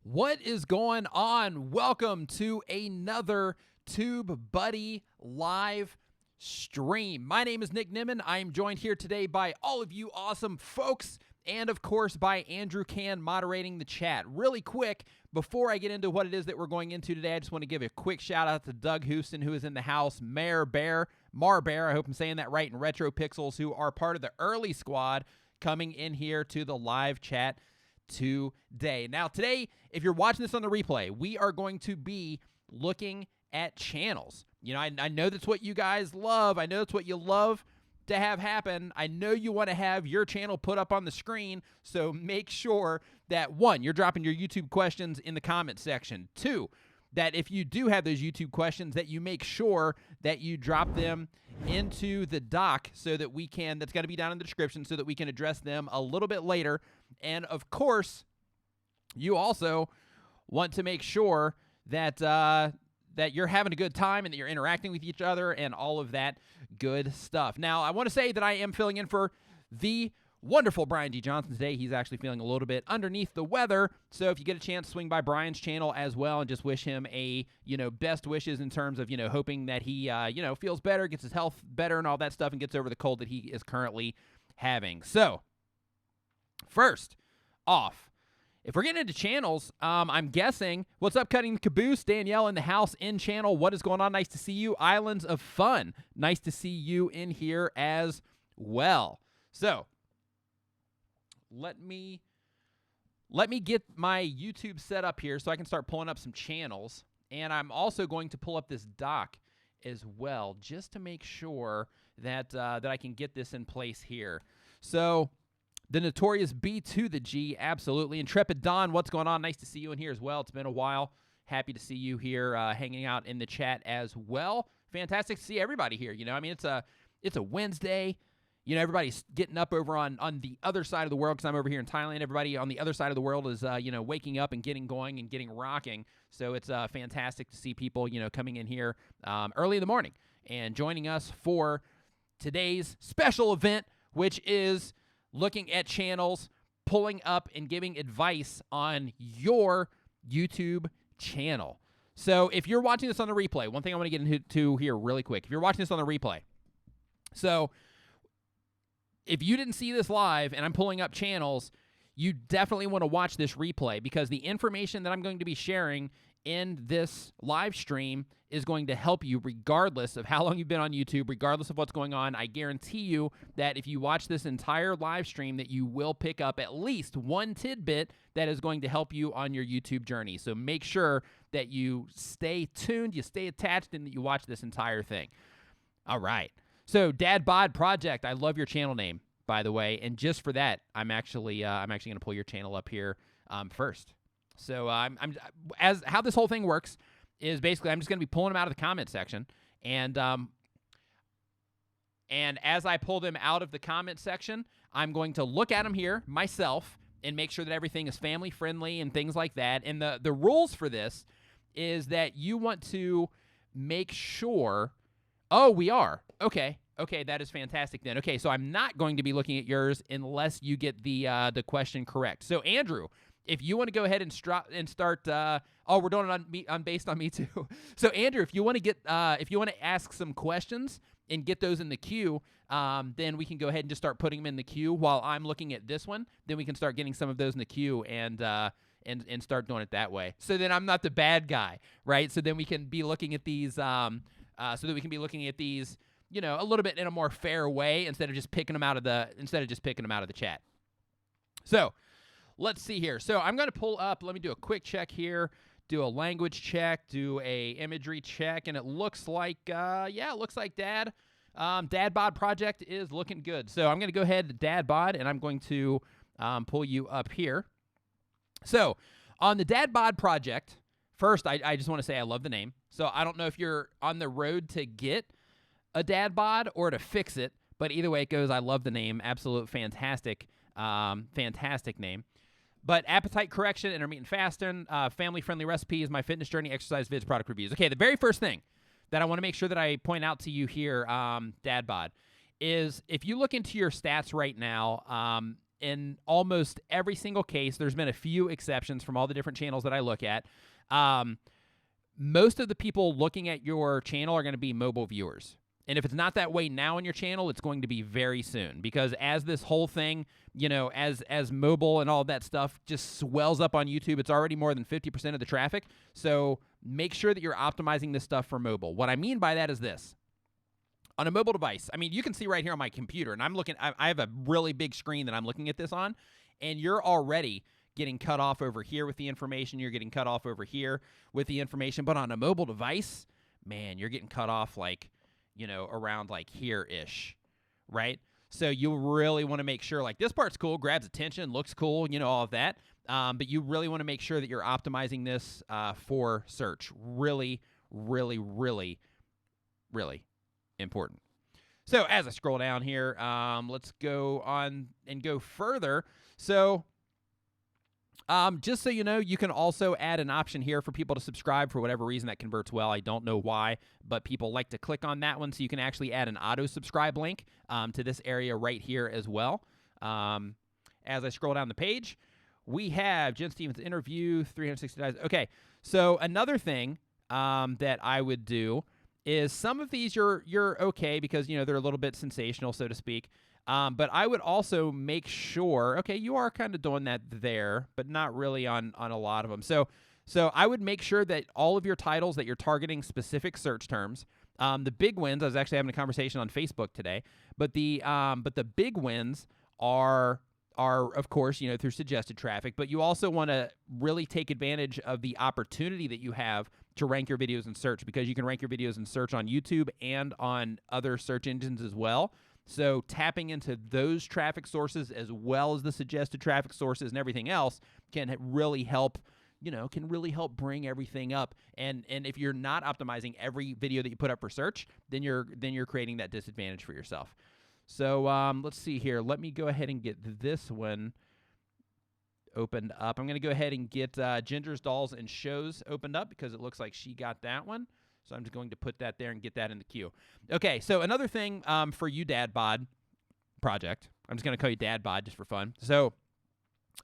What is going on? Welcome to another TubeBuddy live stream. My name is Nick Nimmin. I am joined here today by all of you awesome folks and, of course, by Andrew Can moderating the chat. Really quick, before I get into what it is that we're going into today, I just want to give a quick shout-out to Doug Houston, who is in the house, Mar Bear, I hope I'm saying that right, and Retro Pixels, who are part of the early squad coming in here to the live chat today. Now, today, if you're watching this on the replay, we are going to be looking at channels. You know, I know that's what you guys love. I know that's what you love to have happen. I know you want to have your channel put up on the screen, so make sure that, one, you're dropping your YouTube questions in the comment section. Two, that if you do have those YouTube questions, that you make sure that you drop them into the doc so that we can, that's going to be down in the description, so that we can address them a little bit later. And of course, you also want to make sure that that you're having a good time and that you're interacting with each other and all of that good stuff. Now, I want to say that I am filling in for the wonderful Brian D. Johnson today. He's actually feeling a little bit underneath the weather, so if you get a chance, swing by Brian's channel as well and just wish him a, best wishes in terms of, hoping that he, feels better, gets his health better and all that stuff and gets over the cold that he is currently having. So, first off, if we're getting into channels, I'm guessing, what's up, Cutting the Caboose? Danielle in the house, in channel. What is going on? Nice to see you. Islands of Fun. Nice to see you in here as well. So, let me get my YouTube set up here so I can start pulling up some channels. And I'm also going to pull up this doc as well, just to make sure that that I can get this in place here. So, the notorious B to the G, absolutely. Intrepid Don, what's going on? Nice to see you in here as well. It's been a while. Happy to see you here hanging out in the chat as well. Fantastic to see everybody here. I mean, it's a Wednesday. Everybody's getting up over on the other side of the world because I'm over here in Thailand. Everybody on the other side of the world is, waking up and getting going and getting rocking. So it's fantastic to see people, coming in here early in the morning and joining us for today's special event, which is looking at channels, pulling up, and giving advice on your YouTube channel. So if you're watching this on the replay, one thing I want to get into here really quick. If you're watching this on the replay, so if you didn't see this live and I'm pulling up channels, you definitely want to watch this replay because the information that I'm going to be sharing in this live stream is going to help you regardless of how long you've been on YouTube, regardless of what's going on. I guarantee you that if you watch this entire live stream that you will pick up at least one tidbit that is going to help you on your YouTube journey. So make sure that you stay tuned, you stay attached, and that you watch this entire thing. All right. So Dadbod Project, I love your channel name, by the way, and just for that, I'm actually going to pull your channel up here first. So as how this whole thing works is basically I'm just going to be pulling them out of the comment section, and as I pull them out of the comment section, I'm going to look at them here myself and make sure that everything is family friendly and things like that. And the rules for this is that you want to make sure. Oh, we are. Okay, that is fantastic then. Okay, so I'm not going to be looking at yours unless you get the question correct. So Andrew, if you want to go ahead and start, we're doing it on based on me too. So Andrew, if you want to ask some questions and get those in the queue, then we can go ahead and just start putting them in the queue while I'm looking at this one. Then we can start getting some of those in the queue and start doing it that way. So then I'm not the bad guy, right? So then we can be looking at these. A little bit in a more fair way instead of just picking them out of the chat. So let's see here. So I'm going to pull up. Let me do a quick check here. Do a language check. Do a imagery check, and it looks like Dadbod Project is looking good. So I'm going to go ahead to Dadbod, and I'm going to pull you up here. So on the Dadbod Project, first I just want to say I love the name. So I don't know if you're on the road to get a Dadbod or to fix it, but either way it goes, I love the name. Absolute fantastic name. But appetite correction, intermittent fasting, family-friendly recipes, my fitness journey, exercise vids, product reviews. Okay, the very first thing that I want to make sure that I point out to you here, Dadbod, is if you look into your stats right now, in almost every single case, there's been a few exceptions from all the different channels that I look at. Most of the people looking at your channel are going to be mobile viewers. And if it's not that way now on your channel, it's going to be very soon, because as this whole thing, as mobile and all that stuff just swells up on YouTube, it's already more than 50% of the traffic. So make sure that you're optimizing this stuff for mobile. What I mean by that is this. On a mobile device, I mean, you can see right here on my computer, and I have a really big screen that I'm looking at this on, and you're already getting cut off over here with the information. You're getting cut off over here with the information. But on a mobile device, man, you're getting cut off around here-ish, right? So you really want to make sure, this part's cool, grabs attention, looks cool, all of that. But you really want to make sure that you're optimizing this for search. Really, really, really, really important. So as I scroll down here, let's go on and go further. So just so you know, you can also add an option here for people to subscribe for whatever reason that converts well. I don't know why, but people like to click on that one, so you can actually add an auto-subscribe link to this area right here as well. As I scroll down the page, we have Jen Stevens interview, 360 days. Okay, so another thing that I would do is some of these you're okay because, they're a little bit sensational, so to speak. But I would also make sure, okay, you are kind of doing that there, but not really on a lot of them. So I would make sure that all of your titles that you're targeting specific search terms. The big wins, I was actually having a conversation on Facebook today, but the big wins are of course, through suggested traffic, but you also want to really take advantage of the opportunity that you have to rank your videos in search, because you can rank your videos in search on YouTube and on other search engines as well. So tapping into those traffic sources as well as the suggested traffic sources and everything else can really help, bring everything up. And if you're not optimizing every video that you put up for search, then you're creating that disadvantage for yourself. So let's see here. Let me go ahead and get this one opened up. I'm going to go ahead and get Ginger's Dolls and Shows opened up because it looks like she got that one. So I'm just going to put that there and get that in the queue. Okay, so another thing for you, Dadbod project. I'm just going to call you Dadbod just for fun. So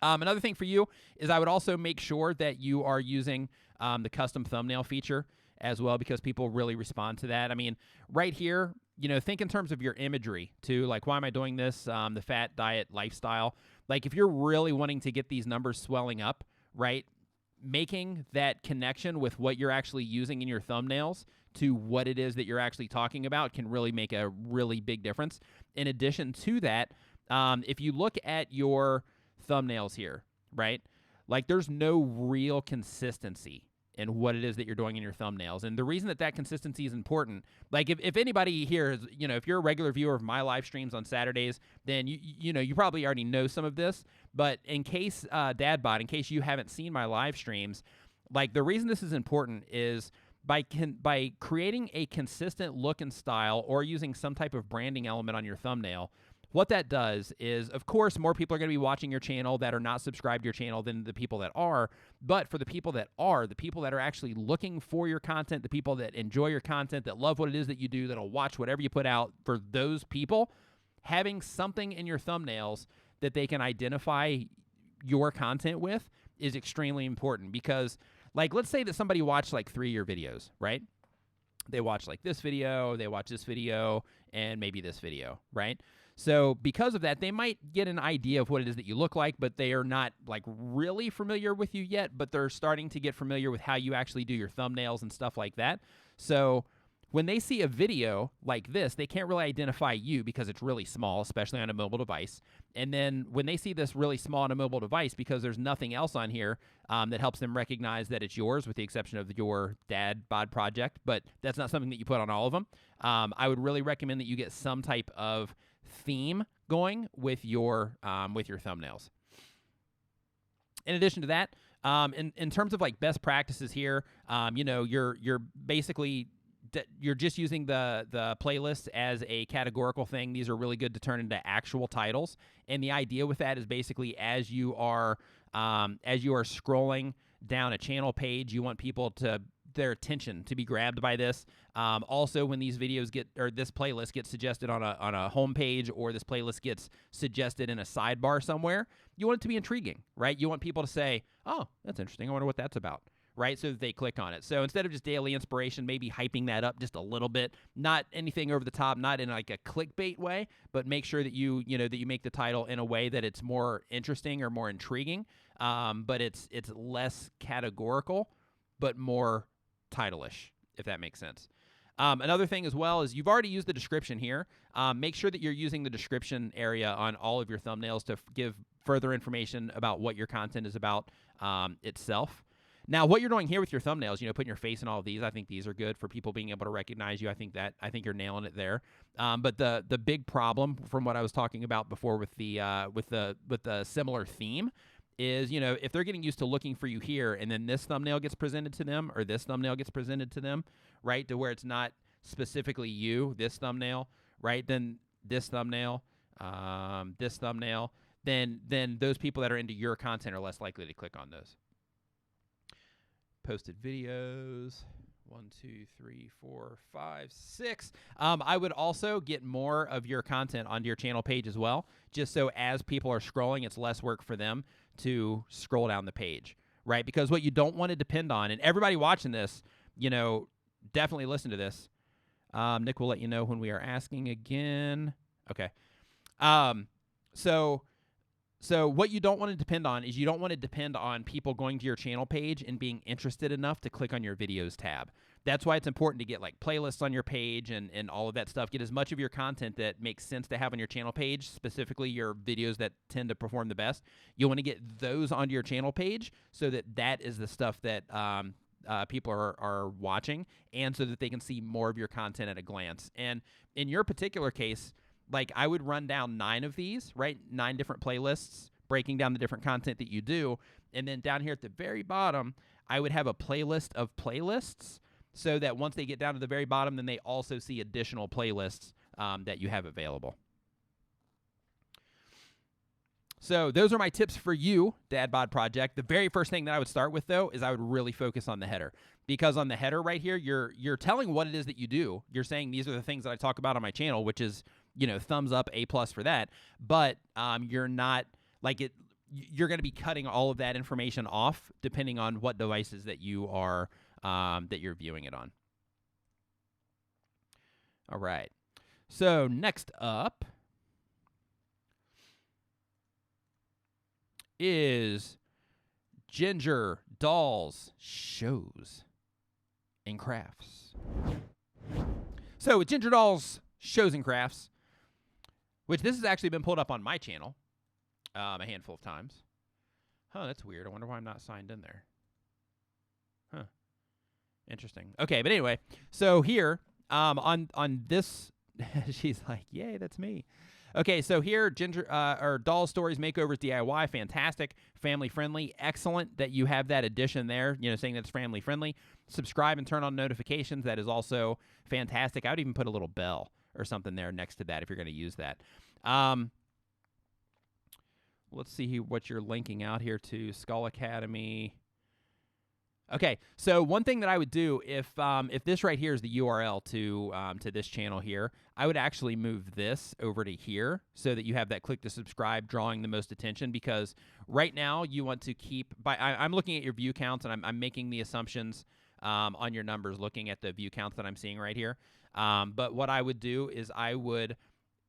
another thing for you is I would also make sure that you are using the custom thumbnail feature as well, because people really respond to that. I mean, right here, think in terms of your imagery too. Why am I doing this? The fat diet lifestyle. If you're really wanting to get these numbers swelling up, right? Making that connection with what you're actually using in your thumbnails to what it is that you're actually talking about can really make a really big difference. In addition to that, if you look at your thumbnails here, right, there's no real consistency in what it is that you're doing in your thumbnails. And the reason that consistency is important, if anybody here is, if you're a regular viewer of my live streams on Saturdays, then you probably already know some of this. But in case, Dadbod, in case you haven't seen my live streams, the reason this is important is by creating a consistent look and style or using some type of branding element on your thumbnail. What that does is, of course, more people are going to be watching your channel that are not subscribed to your channel than the people that are. But for the people that are actually looking for your content, the people that enjoy your content, that love what it is that you do, that'll watch whatever you put out, for those people, having something in your thumbnails that they can identify your content with is extremely important. Because, let's say that somebody watched 3 of your videos, right? They watch this video, they watch this video, and maybe this video, right? So because of that, they might get an idea of what it is that you look like, but they are not really familiar with you yet, but they're starting to get familiar with how you actually do your thumbnails and stuff like that. So when they see a video like this, they can't really identify you because it's really small, especially on a mobile device. And then when they see this really small on a mobile device, because there's nothing else on here that helps them recognize that it's yours, with the exception of your Dadbod project, but that's not something that you put on all of them. I would really recommend that you get some type of theme going with your thumbnails. In addition to that, in terms of best practices here, you're basically you're just using the playlist as a categorical thing. These are really good to turn into actual titles, and the idea with that is basically as you are scrolling down a channel page, you want people to their attention to be grabbed by this. Also, when these videos this playlist gets suggested on a homepage, or this playlist gets suggested in a sidebar somewhere, you want it to be intriguing, right? You want people to say, "Oh, that's interesting. I wonder what that's about." Right, so that they click on it. So instead of just daily inspiration, maybe hyping that up just a little bit, not anything over the top, not in like a clickbait way, but make sure that you make the title in a way that it's more interesting or more intriguing, but it's less categorical, but more title-ish, if that makes sense. Another thing as well is you've already used the description here. Make sure that you're using the description area on all of your thumbnails to give further information about what your content is about itself. Now, what you're doing here with your thumbnails, putting your face in all of these, I think these are good for people being able to recognize you. I think you're nailing it there. But the big problem, from what I was talking about before with the similar theme, is if they're getting used to looking for you here, and then this thumbnail gets presented to them, or this thumbnail gets presented to them, right, to where it's not specifically you, this thumbnail, right, then this thumbnail, then those people that are into your content are less likely to click on those. Posted videos, 1, 2, 3, 4, 5, 6. I would also get more of your content onto your channel page as well, just so as people are scrolling, it's less work for them to scroll down the page, right? Because what you don't want to depend on, and everybody watching this, definitely listen to this. Nick will let you know when we are asking again. Okay. So what you don't want to depend on is you don't want to depend on people going to your channel page and being interested enough to click on your videos tab. That's why it's important to get like playlists on your page and all of that stuff. Get as much of your content that makes sense to have on your channel page, specifically your videos that tend to perform the best. You want to get those onto your channel page so that is the stuff that people are watching, and so that they can see more of your content at a glance. And in your particular case, like I would run down 9 of these, right? 9 different playlists, breaking down the different content that you do. And then down here at the very bottom, I would have a playlist of playlists, so that once they get down to the very bottom, then they also see additional playlists that you have available. So those are my tips for you, Dadbod Project. The very first thing that I would start with, though, is I would really focus on the header. Because on the header right here, you're telling what it is that you do. You're saying these are the things that I talk about on my channel, which is, thumbs up, A+ for that. But you're not, like, you're going to be cutting all of that information off depending on what devices that you are, that you're viewing it on. All right. So next up is Ginger Dolls Shows and Crafts. So with Ginger Dolls Shows and Crafts, which this has actually been pulled up on my channel a handful of times. Huh, that's weird. I wonder why I'm not signed in there. Huh. Interesting. Okay, but anyway, so here on this, she's like, yay, that's me. Okay, so here, Doll Stories, Makeovers, DIY, fantastic, family-friendly, excellent that you have that addition there, saying that it's family-friendly. Subscribe and turn on notifications, that is also fantastic. I would even put a little bell or something there next to that if you're going to use that. Let's see what you're linking out here to, Skull Academy. Okay, so one thing that I would do if this right here is the URL to this channel here, I would actually move this over to here so that you have that click to subscribe drawing the most attention, because right now you want to keep, I'm looking at your view counts, and I'm making the assumptions on your numbers looking at the view counts that I'm seeing right here. But what I would do is I would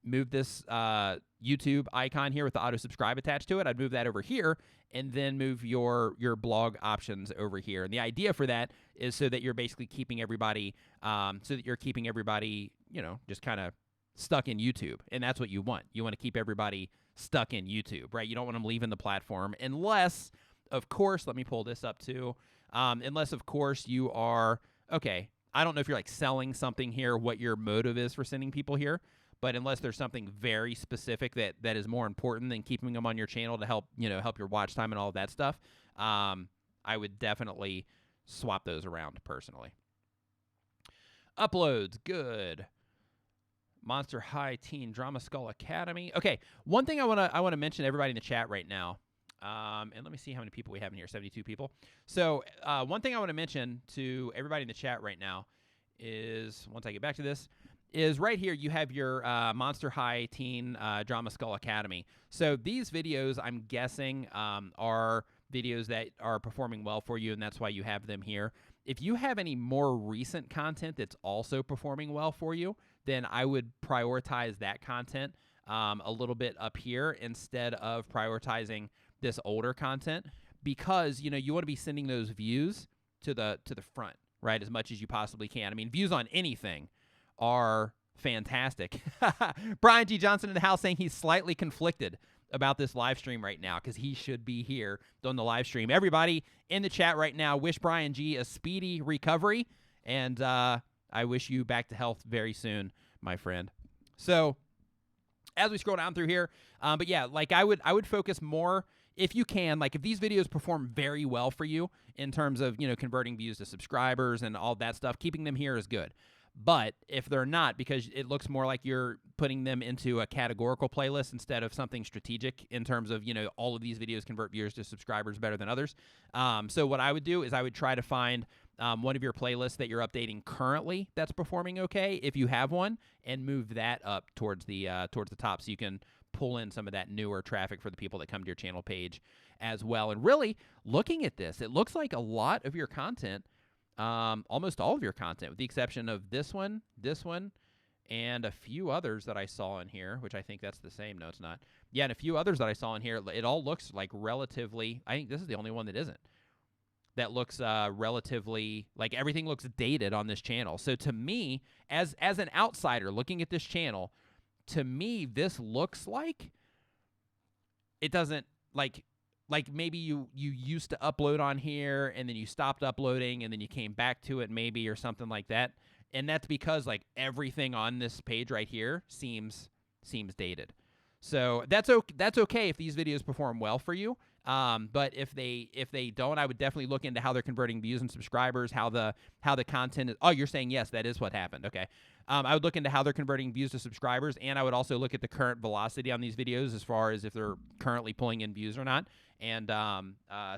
move this YouTube icon here with the auto subscribe attached to it. I'd move that over here, and then move your blog options over here. And the idea for that is so that you're basically keeping everybody, just kind of stuck in YouTube. And that's what you want. You want to keep everybody stuck in YouTube, right? You don't want them leaving the platform unless, of course, let me pull this up too. Unless, of course, you are, okay, I don't know if you're like selling something here, what your motive is for sending people here. But unless there's something very specific that is more important than keeping them on your channel to help your watch time and all of that stuff, I would definitely swap those around personally. Uploads, good. Monster High Teen Drama Skull Academy. Okay, one thing I want to mention to everybody in the chat right now And let me see how many people we have in here. 72 people. So one thing I want to mention to everybody in the chat right now is, once I get back to this, is right here you have your Monster High Teen Drama Skull Academy. So these videos, I'm guessing, are videos that are performing well for you, and that's why you have them here. If you have any more recent content that's also performing well for you, then I would prioritize that content a little bit up here instead of prioritizing this older content, because you want to be sending those views to the front, right, as much as you possibly can. I mean, views on anything are fantastic. Brian G. Johnson in the house saying he's slightly conflicted about this live stream right now because he should be here on the live stream. Everybody in the chat right now, wish Brian G. a speedy recovery, and I wish you back to health very soon, my friend. So as we scroll down through here, but yeah, like I would focus more, if you can, like if these videos perform very well for you in terms of, converting views to subscribers and all that stuff, keeping them here is good. But if they're not, because it looks more like you're putting them into a categorical playlist instead of something strategic in terms of, all of these videos convert viewers to subscribers better than others. So what I would do is I would try to find one of your playlists that you're updating currently that's performing okay, if you have one, and move that up towards the top so you can pull in some of that newer traffic for the people that come to your channel page as well. And really, looking at this, it looks like a lot of your content, almost all of your content, with the exception of this one, and a few others that I saw in here, which I think that's the same. No, it's not. Yeah, and a few others that I saw in here, it all looks like relatively, I think this is the only one that isn't. That looks relatively, like everything looks dated on this channel. So to me, as an outsider looking at this channel, to me, this looks like it doesn't, like maybe you used to upload on here and then you stopped uploading and then you came back to it maybe, or something like that. And that's because like everything on this page right here seems dated. So that's okay if these videos perform well for you. But if they don't, I would definitely look into how they're converting views and subscribers, how the content is. Oh, you're saying yes, that is what happened. Okay. I would look into how they're converting views to subscribers, and I would also look at the current velocity on these videos as far as if they're currently pulling in views or not, and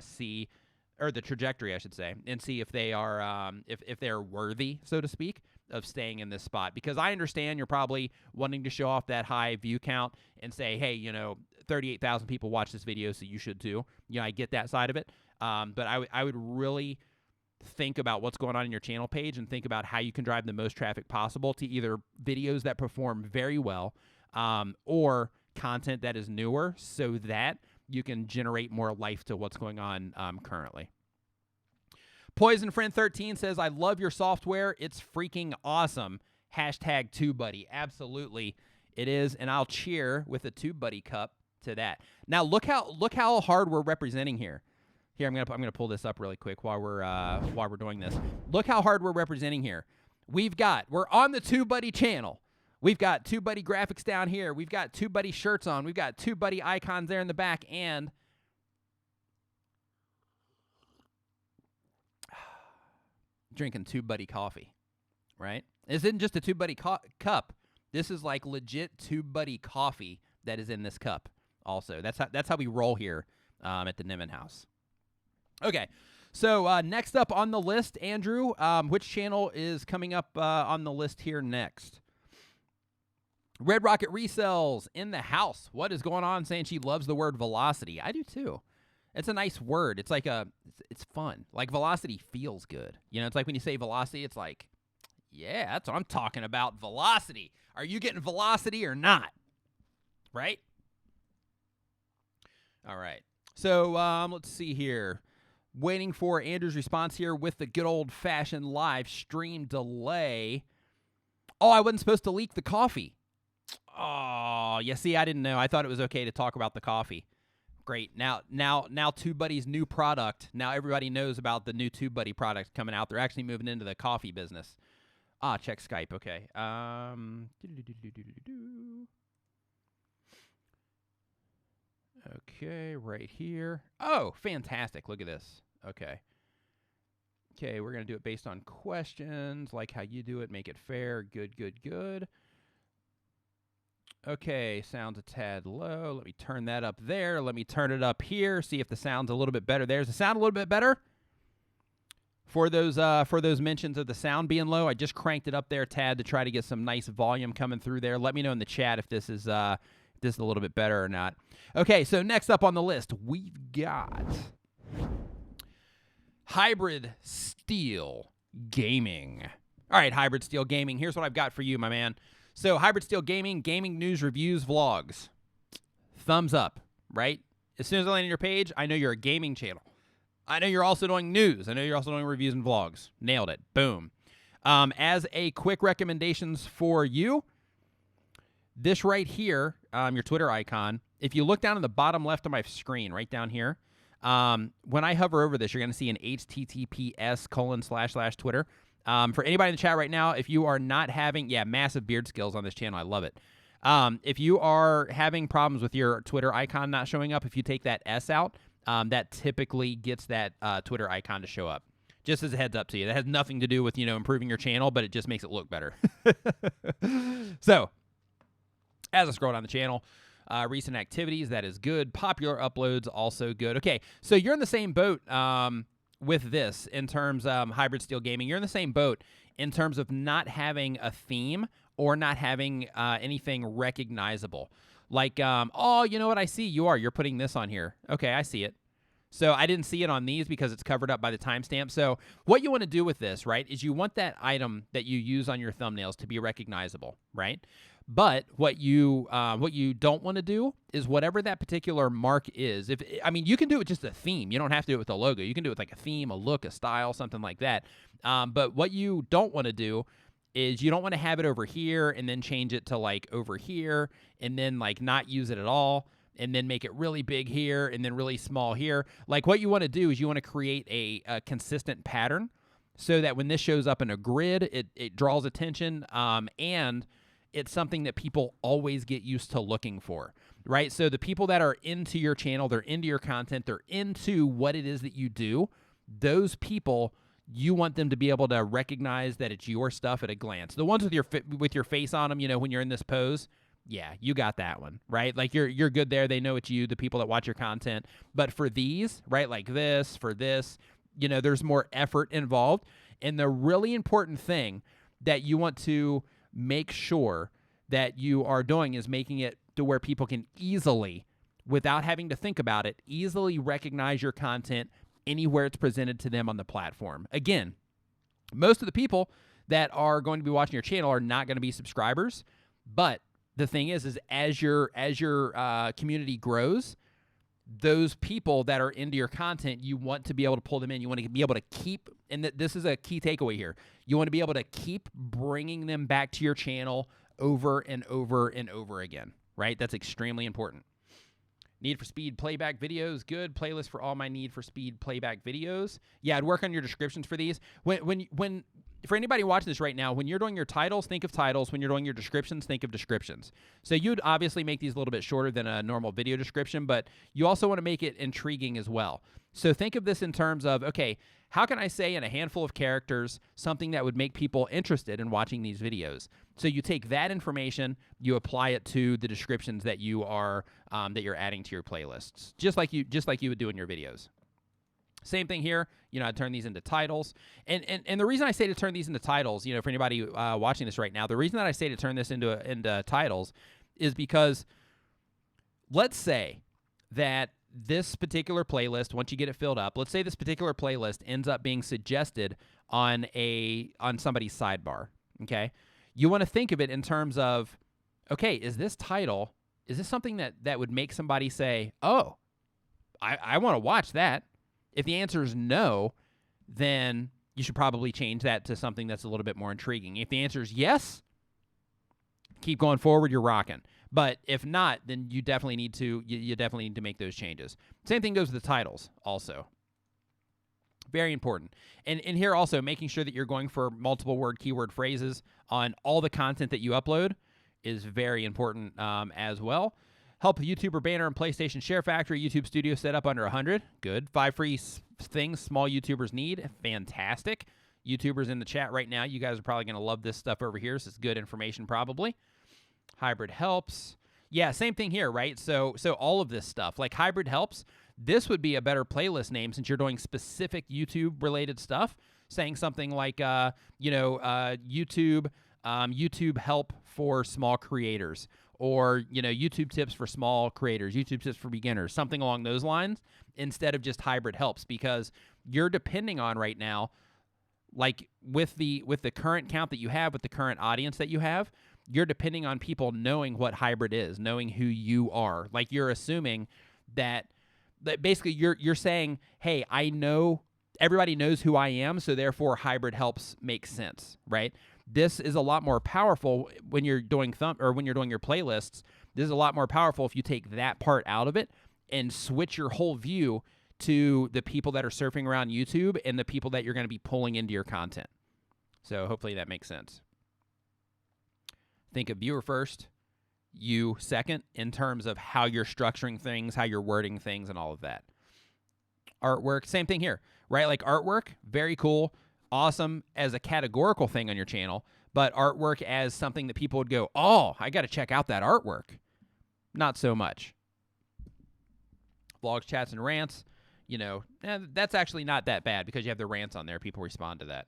see, or the trajectory, I should say, and see if they are if they're worthy, so to speak, of staying in this spot. Because I understand you're probably wanting to show off that high view count and say, hey, 38,000 people watch this video, so you should too. I get that side of it. But I would really think about what's going on in your channel page and think about how you can drive the most traffic possible to either videos that perform very well, or content that is newer, so that you can generate more life to what's going on currently. Poison Friend 13 says, I love your software. It's freaking awesome. Hashtag TubeBuddy. Absolutely, it is, and I'll cheer with a TubeBuddy cup to that. Now look how hard we're representing here. Here, I'm gonna pull this up really quick while we're doing this. Look how hard we're representing here. We're on the TubeBuddy channel. We've got TubeBuddy graphics down here. We've got TubeBuddy shirts on. We've got TubeBuddy icons there in the back, and drinking TubeBuddy coffee, right? This isn't just a TubeBuddy cup. This is like legit TubeBuddy coffee that is in this cup. Also, that's how we roll here at the Nimmin house. Okay, so next up on the list, Andrew, which channel is coming up on the list here next? Red Rocket Resells in the house. What is going on? Saying she loves the word velocity. I do too. It's a nice word. It's like it's fun. Like velocity feels good. It's like when you say velocity, it's like, yeah, that's what I'm talking about. Velocity. Are you getting velocity or not? Right? All right. So let's see here. Waiting for Andrew's response here with the good old-fashioned live stream delay. Oh, I wasn't supposed to leak the coffee. Oh, yeah, see, I didn't know. I thought it was okay to talk about the coffee. Great. Now TubeBuddy's new product. Now everybody knows about the new TubeBuddy product coming out. They're actually moving into the coffee business. Check Skype. Okay. Okay, right here. Oh, fantastic. Look at this. Okay. Okay, we're going to do it based on questions, like how you do it. Make it fair. Good, good, good. Okay, sound's a tad low. Let me turn that up there. Let me turn it up here. See if the sound's a little bit better. There's the sound a little bit better. For those mentions of the sound being low, I just cranked it up there a tad to try to get some nice volume coming through there. Let me know in the chat if this is a little bit better or not. Okay, so next up on the list, we've got Hybrid Steel Gaming. All right, Hybrid Steel Gaming, here's what I've got for you, my man. So Hybrid Steel Gaming, gaming news, reviews, vlogs. Thumbs up, right? As soon as I land on your page, I know you're a gaming channel. I know you're also doing news. I know you're also doing reviews and vlogs. Nailed it. Boom. As a quick recommendations for you, this right here, your Twitter icon, if you look down in the bottom left of my screen, right down here, when I hover over this, you're going to see an https://Twitter. For anybody in the chat right now, if you are not having, massive beard skills on this channel. I love it. If you are having problems with your Twitter icon not showing up, if you take that S out, that typically gets that Twitter icon to show up. Just as a heads up to you. That has nothing to do with, improving your channel, but it just makes it look better. So, as I scroll down the channel, recent activities, that is good. Popular uploads, also good. Okay, so you're in the same boat with this in terms of Hybrid Steel Gaming. You're in the same boat in terms of not having a theme or not having anything recognizable. Like, oh, you know what I see? You're putting this on here. Okay, I see it. So I didn't see it on these because it's covered up by the timestamp. So what you want to do with this, right, is you want that item that you use on your thumbnails to be recognizable, right? But what you don't want to do is whatever that particular mark is. You can do it with just a theme. You don't have to do it with a logo. You can do it with like a theme, a look, a style, something like that. But what you don't want to do is you don't want to have it over here and then change it to like over here and then like not use it at all and then make it really big here and then really small here. Like what you want to do is you want to create a consistent pattern so that when this shows up in a grid, it draws attention and it's something that people always get used to looking for, right? So the people that are into your channel, they're into your content, they're into what it is that you do, those people, you want them to be able to recognize that it's your stuff at a glance. The ones with your face on them, when you're in this pose, yeah, you got that one, right? Like you're good there. They know it's you, the people that watch your content. But for these, right, like this, for this, there's more effort involved. And the really important thing that you want to make sure that you are doing is making it to where people can easily, without having to think about it, easily recognize your content anywhere it's presented to them on the platform. Again, most of the people that are going to be watching your channel are not going to be subscribers, but the thing is as your community grows, those people that are into your content, you want to be able to pull them in. You want to be able to keep, and this is a key takeaway here, you want to be able to keep bringing them back to your channel over and over and over again, right? That's extremely important. Need for Speed playback videos, good. Playlist for all my Need for Speed playback videos. Yeah, I'd work on your descriptions for these. When for anybody watching this right now, when you're doing your titles, think of titles. When you're doing your descriptions, think of descriptions. So you'd obviously make these a little bit shorter than a normal video description, but you also want to make it intriguing as well. So think of this in terms of, okay, how can I say in a handful of characters something that would make people interested in watching these videos? So you take that information, you apply it to the descriptions that you are that you're adding to your playlists, just like you would do in your videos. Same thing here. I turn these into titles, and the reason I say to turn these into titles, for anybody watching this right now, the reason that I say to turn this into titles is because let's say that this particular playlist, once you get it filled up, let's say this particular playlist ends up being suggested on somebody's sidebar. Okay, you want to think of it in terms of, okay, is this something that would make somebody say, oh, I want to watch that? If the answer is no, then you should probably change that to something that's a little bit more intriguing. If the answer is yes, keep going forward, you're rocking. But if not, then you definitely need to make those changes. Same thing goes with the titles also. Very important. And here also, making sure that you're going for multiple word keyword phrases on all the content that you upload is very important as well. Help YouTuber banner and PlayStation Share Factory, YouTube Studio set up under 100. Good. 5 free things small YouTubers need. Fantastic. YouTubers in the chat right now, you guys are probably going to love this stuff over here. This is good information probably. Hybrid helps. Yeah, same thing here, right? So all of this stuff, like hybrid helps, this would be a better playlist name since you're doing specific YouTube-related stuff, saying something like, YouTube help for small creators, or, YouTube tips for small creators, YouTube tips for beginners, something along those lines, instead of just hybrid helps, because you're depending on right now, like with the current count that you have, with the current audience that you have, you're depending on people knowing what hybrid is, knowing who you are. Like you're assuming that basically you're saying, hey, I know everybody knows who I am, so therefore hybrid helps make sense, right? This is a lot more powerful when you're doing when you're doing your playlists. This is a lot more powerful if you take that part out of it and switch your whole view to the people that are surfing around YouTube and the people that you're going to be pulling into your content. So hopefully that makes sense. Think of viewer first, you second, in terms of how you're structuring things, how you're wording things, and all of that. Artwork, same thing here, right? Like artwork, very cool, awesome as a categorical thing on your channel, but artwork as something that people would go, oh, I got to check out that artwork. Not so much. Vlogs, chats, and rants, that's actually not that bad because you have the rants on there. People respond to that.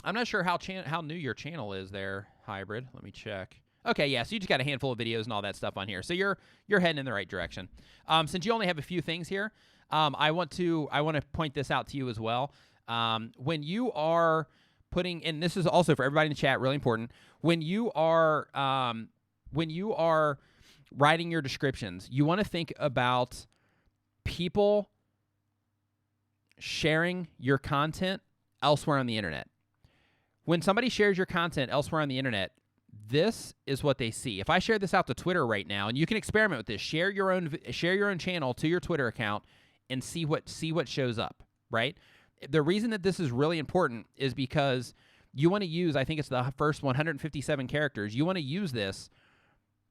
I'm not sure how new your channel is there, Hybrid. Let me check. Okay, yeah, so you just got a handful of videos and all that stuff on here. So you're heading in the right direction. Since you only have a few things here, I want to point this out to you as well. When you are putting, and this is also for everybody in the chat, really important, when you are writing your descriptions, you want to think about people sharing your content elsewhere on the internet. When somebody shares your content elsewhere on the internet, this is what they see. If I share this out to Twitter right now, and you can experiment with this, share your own channel to your Twitter account and see what shows up, right? The reason that this is really important is because you want to use, I think it's the first 157 characters, you want to use this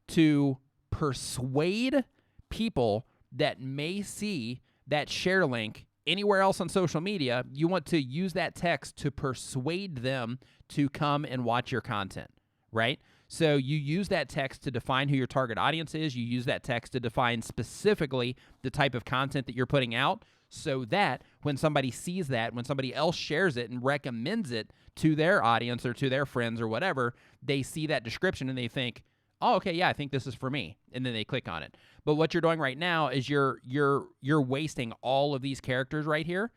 to persuade people that may see that share link anywhere else on social media. You want to use that text to persuade them to come and watch your content, right? So you use that text to define who your target audience is. You use that text to define specifically the type of content that you're putting out, so that when somebody sees that, when somebody else shares it and recommends it to their audience or to their friends or whatever, they see that description and they think, oh, okay, yeah, I think this is for me, and then they click on it. But what you're doing right now is you're wasting all of these characters right here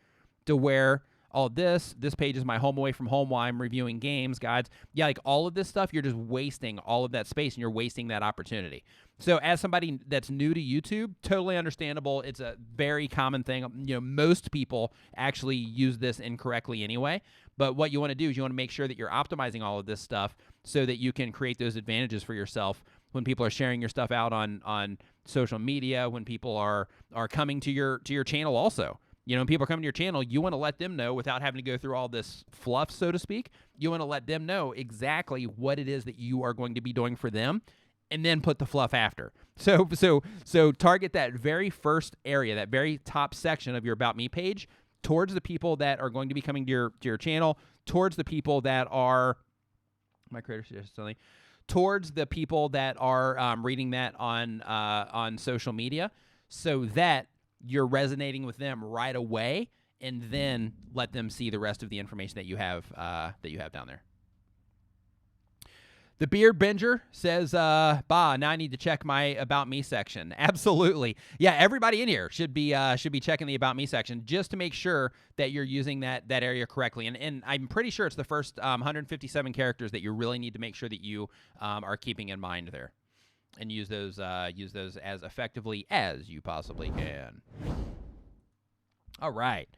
to where all this page is my home away from home while I'm reviewing games, guides. Yeah, like all of this stuff, you're just wasting all of that space and you're wasting that opportunity. So as somebody that's new to YouTube, totally understandable. It's a very common thing. Most people actually use this incorrectly anyway. But what you want to do is you want to make sure that you're optimizing all of this stuff so that you can create those advantages for yourself when people are sharing your stuff out on social media, when people are coming to your channel also. When people are coming to your channel, you want to let them know without having to go through all this fluff, so to speak. You want to let them know exactly what it is that you are going to be doing for them, and then put the fluff after. So target that very first area, that very top section of your About Me page, towards the people that are going to be coming to your channel, towards the people that are my creator suggestions, towards the people that are reading that on social media, so that you're resonating with them right away, and then let them see the rest of the information that you have down there. The Beard Binger says, now I need to check my About Me section. Absolutely. Yeah, everybody in here should be checking the About Me section just to make sure that you're using that area correctly. And I'm pretty sure it's the first 157 characters that you really need to make sure that you are keeping in mind there. And use those as effectively as you possibly can. All right.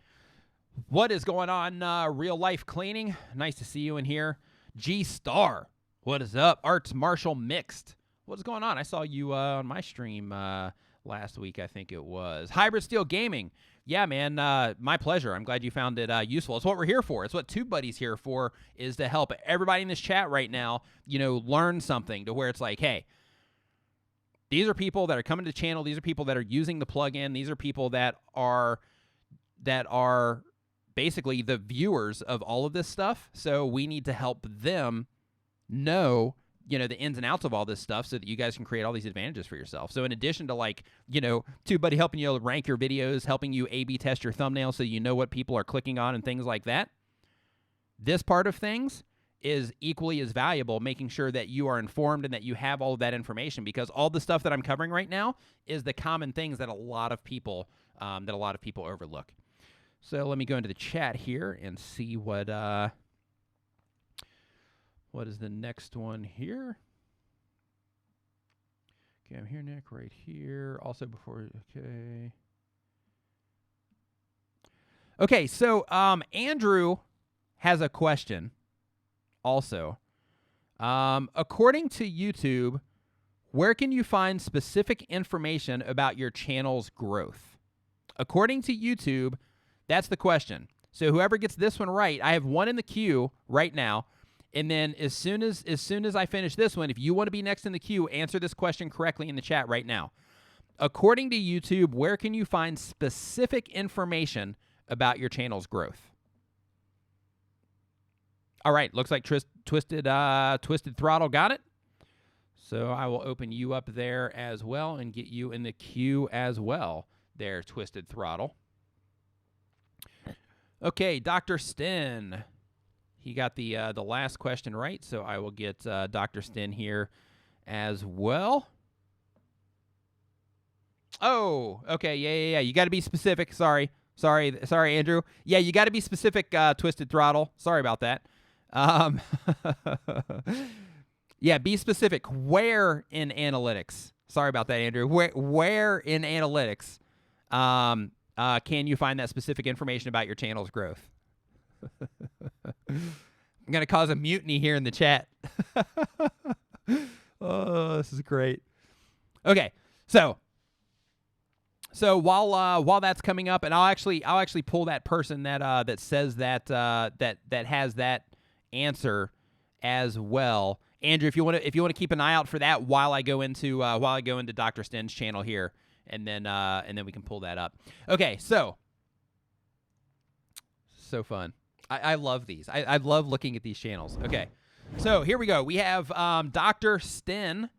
What is going on, Real Life Cleaning? Nice to see you in here. G-Star. What is up? Arts Martial Mixed. What's going on? I saw you on my stream last week, I think it was. Hybrid Steel Gaming. Yeah, man, my pleasure. I'm glad you found it useful. It's what we're here for. It's what TubeBuddy's here for, is to help everybody in this chat right now, learn something to where it's like, hey, these are people that are coming to the channel. These are people that are using the plugin. These are people that are basically the viewers of all of this stuff. So we need to help them know the ins and outs of all this stuff so that you guys can create all these advantages for yourself. So in addition to like, TubeBuddy helping you rank your videos, helping you A/B test your thumbnails so you know what people are clicking on and things like that, this part of things is equally as valuable, making sure that you are informed and that you have all of that information, because all the stuff that I'm covering right now is the common things that a lot of people overlook. So let me go into the chat here and see what is the next one here. Okay, I'm here, Nick, right here. Also before, okay. Okay, so Andrew has a question also. According to YouTube, where can you find specific information about your channel's growth? According to YouTube, that's the question. So whoever gets this one right, I have one in the queue right now. And then as soon as I finish this one, if you want to be next in the queue, answer this question correctly in the chat right now. According to YouTube, where can you find specific information about your channel's growth? All right, looks like Twisted Throttle got it. So I will open you up there as well and get you in the queue as well there, Twisted Throttle. Okay, Dr. Sten. He got the last question right, so I will get Dr. Sten here as well. Oh, okay, yeah. You got to be specific. Sorry, Andrew. Yeah, you got to be specific, Twisted Throttle. Sorry about that. Yeah, be specific. Where in analytics? Sorry about that, Andrew. Where in analytics can you find that specific information about your channel's growth? I'm going to cause a mutiny here in the chat. Oh, this is great. Okay, so while that's coming up, and I'll actually pull that person that says that has that answer as well. Andrew, if you want to keep an eye out for that while I go into Dr. Sten's channel here, and then we can pull that up. Okay, so fun. I love these. I love looking at these channels. Okay, so here we go. We have Dr. Sten.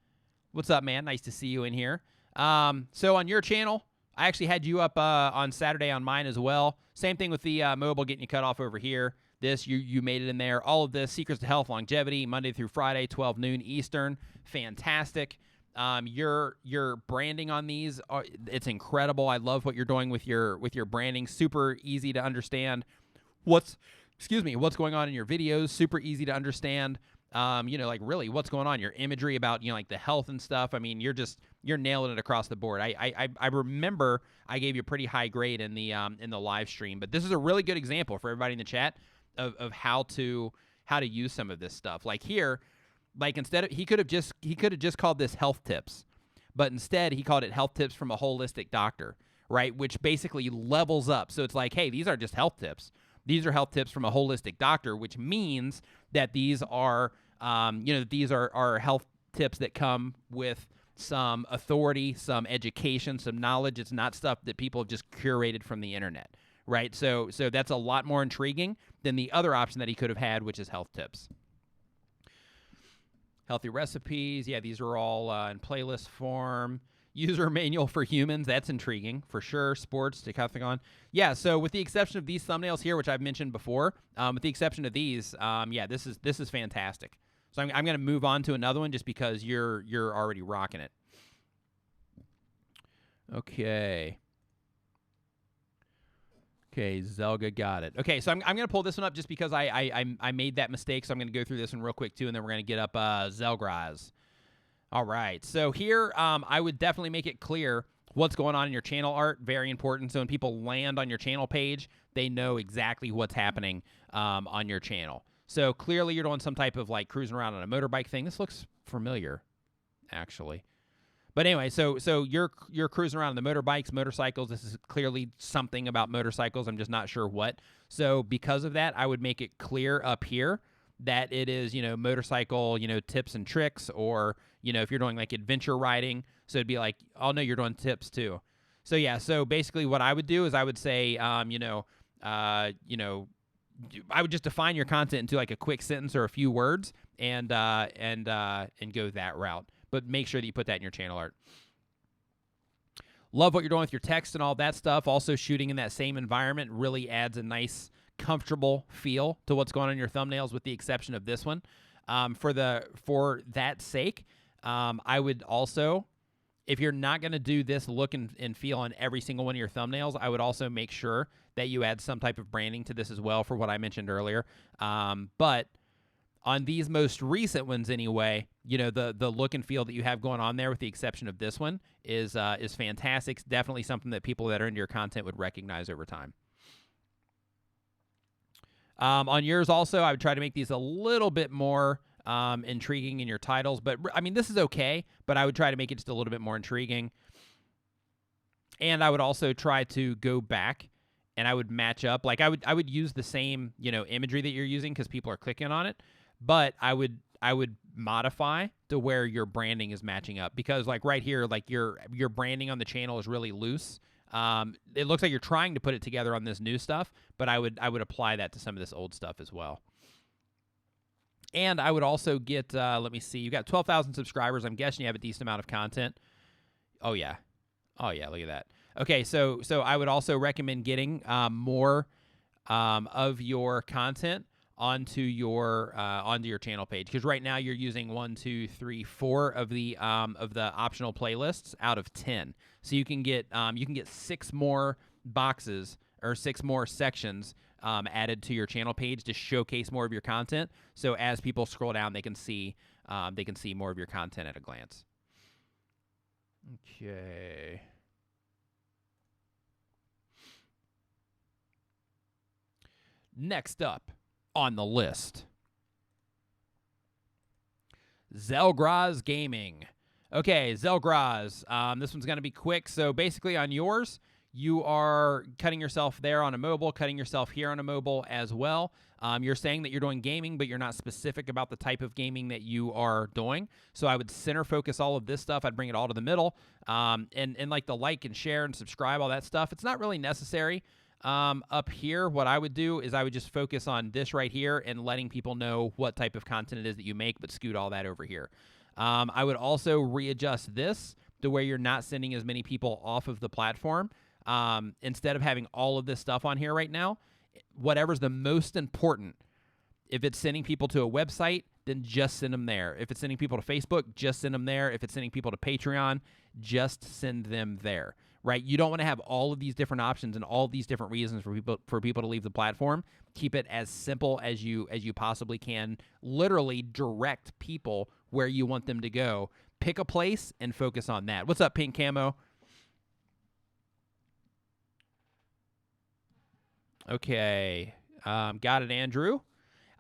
What's up, man? Nice to see you in here. So on your channel, I actually had you up on Saturday on mine as well. Same thing with the mobile getting you cut off over here. This, you made it in there. All of this, Secrets to Health Longevity, Monday through Friday, 12 noon Eastern. Fantastic. Your branding on these, it's incredible. I love what you're doing with your branding. Super easy to understand what's going on in your videos. Super easy to understand. Like really what's going on, your imagery about, like the health and stuff. I mean, you're nailing it across the board. I remember I gave you a pretty high grade in the live stream, but this is a really good example for everybody in the chat of how to use some of this stuff. Like here, like instead of, he could have just called this health tips, but instead he called it health tips from a holistic doctor, right? Which basically levels up. So it's like, hey, these are just health tips. These are health tips from a holistic doctor, which means that these are, these are health tips that come with some authority, some education, some knowledge. It's not stuff that people have just curated from the internet, right? So that's a lot more intriguing than the other option that he could have had, which is health tips. Healthy recipes. Yeah, these are all in playlist form. User manual for humans. That's intriguing for sure. Sports, Decathlon. Yeah, so with the exception of these thumbnails here, which I've mentioned before, with the exception of these, this is fantastic. So I'm going to move on to another one just because you're already rocking it. Okay. Okay, Zelga got it. Okay, so I'm going to pull this one up just because I made that mistake, so I'm going to go through this one real quick too, and then we're going to get up Zelgraz. All right, so here I would definitely make it clear what's going on in your channel art. Very important. So when people land on your channel page, they know exactly what's happening on your channel. So clearly you're doing some type of like cruising around on a motorbike thing. This looks familiar, actually. But anyway, so you're cruising around on the motorbikes, motorcycles. This is clearly something about motorcycles. I'm just not sure what. So because of that, I would make it clear up here that it is, motorcycle, tips and tricks, or, if you're doing like adventure riding. So it'd be like, oh no, you're doing tips too. So yeah, so basically what I would do is I would say, I would just define your content into like a quick sentence or a few words and go that route. But make sure that you put that in your channel art. Love what you're doing with your text and all that stuff. Also, shooting in that same environment really adds a nice, comfortable feel to what's going on in your thumbnails, with the exception of this one. For that sake, I would also, if you're not going to do this look and feel on every single one of your thumbnails, I would also make sure that you add some type of branding to this as well, for what I mentioned earlier. But on these most recent ones anyway, you know, the look and feel that you have going on there, with the exception of this one, is fantastic. It's definitely something that people that are into your content would recognize over time. On yours also, I would try to make these a little bit more intriguing in your titles. But, I mean, this is okay, but I would try to make it just a little bit more intriguing. And I would also try to go back and I would match up. Like, I would use the same, you know, imagery that you're using because people are clicking on it. But I would modify to where your branding is matching up, because like right here, like your branding on the channel is really loose. It looks like you're trying to put it together on this new stuff, but I would apply that to some of this old stuff as well. And I would also get, let me see, you got 12,000 subscribers. I'm guessing you have a decent amount of content. Oh yeah, look at that. Okay, so I would also recommend getting more of your content onto your channel page, because right now you're using 1, 2, 3, 4 of the optional playlists out of 10. So you can get 6 more boxes or 6 more sections added to your channel page to showcase more of your content. So as people scroll down, they can see more of your content at a glance. Okay. Next up on the list, Zelgraz Gaming. Okay, Zelgraz. This one's going to be quick. So basically on yours, you are cutting yourself there on a mobile, cutting yourself here on a mobile as well. You're saying that you're doing gaming, but you're not specific about the type of gaming that you are doing. So I would center focus all of this stuff. I'd bring it all to the middle. And like the like and share and subscribe, all that stuff, it's not really necessary. Up here, what I would do is I would just focus on this right here and letting people know what type of content it is that you make, but scoot all that over here. I would also readjust this to where you're not sending as many people off of the platform. Instead of having all of this stuff on here right now, whatever's the most important, if it's sending people to a website, then just send them there. If it's sending people to Facebook, just send them there. If it's sending people to Patreon, just send them there, right? You don't want to have all of these different options and all these different reasons for people to leave the platform. Keep it as simple as you possibly can. Literally direct people where you want them to go. Pick a place and focus on that. What's up, Pink Camo? Okay, got it, Andrew.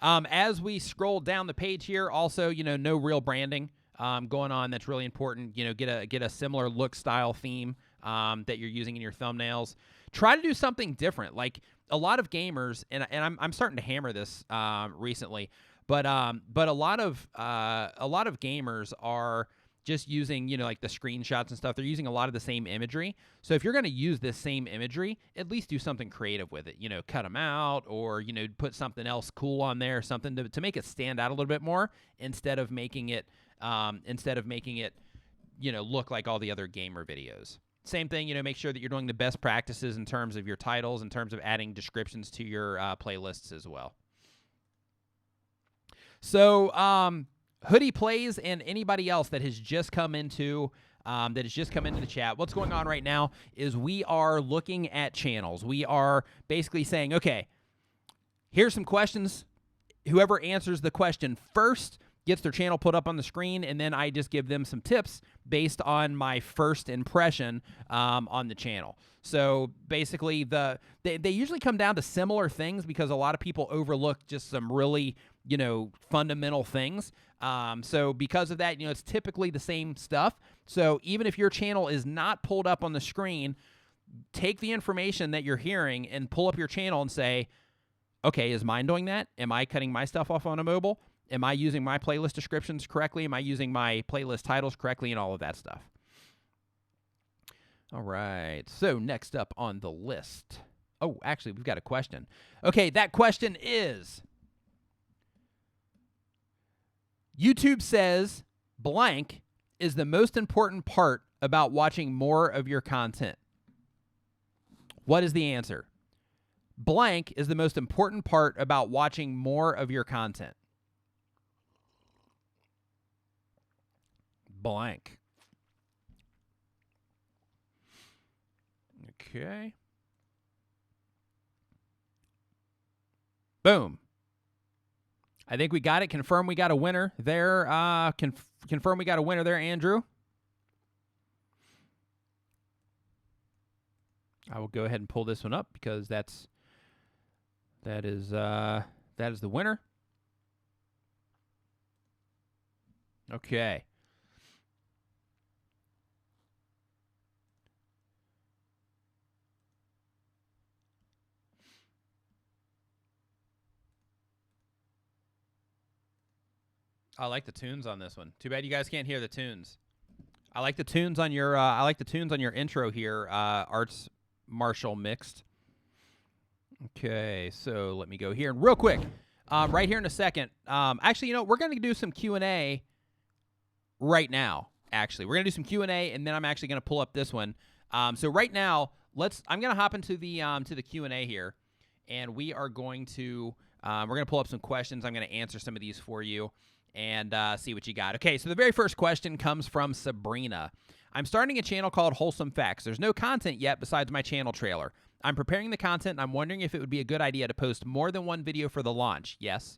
As we scroll down the page here, also, you know, no real branding going on. That's really important. You know, get a similar look, style, theme that you're using in your thumbnails. Try to do something different. Like a lot of gamers, and I'm starting to hammer this recently, but a lot of gamers are just using, you know, like the screenshots and stuff. They're using a lot of the same imagery. So if you're going to use this same imagery, at least do something creative with it. You know, cut them out, or, you know, put something else cool on there, something to make it stand out a little bit more, instead of making it, you know, look like all the other gamer videos. Same thing, you know, make sure that you're doing the best practices in terms of your titles, in terms of adding descriptions to your playlists as well. So, Hoodie Plays and anybody else that has just come into the chat, what's going on right now is we are looking at channels. We are basically saying, okay, here's some questions. Whoever answers the question first gets their channel put up on the screen, and then I just give them some tips based on my first impression on the channel. So basically, they usually come down to similar things because a lot of people overlook just some really, you know, fundamental things. So because of that, you know, it's typically the same stuff. So even if your channel is not pulled up on the screen, take the information that you're hearing and pull up your channel and say, okay, is mine doing that? Am I cutting my stuff off on a mobile? Am I using my playlist descriptions correctly? Am I using my playlist titles correctly, and all of that stuff? All right. So next up on the list, Oh, actually, we've got a question. Okay, that question is, YouTube says blank is the most important part about watching more of your content. What is the answer? Blank is the most important part about watching more of your content. Blank. Okay. Boom. I think we got it. Confirm we got a winner there. Confirm we got a winner there, Andrew. I will go ahead and pull this one up because that is the winner. Okay. I like the tunes on this one. Too bad you guys can't hear the tunes. I like the tunes on your intro here, Arts Marshall Mixed. Okay, so let me go here and real quick, right here in a second. Actually, we're going to do some Q&A right now. Actually, we're going to do some Q&A, and then I'm actually going to pull up this one. So right now, I'm going to hop into the Q&A here, and we are going to we're going to pull up some questions. I'm going to answer some of these for you and see what you got. Okay, so the very first question comes from Sabrina. I'm starting a channel called Wholesome Facts. There's no content yet besides my channel trailer. I'm preparing the content, and I'm wondering if it would be a good idea to post more than one video for the launch. Yes.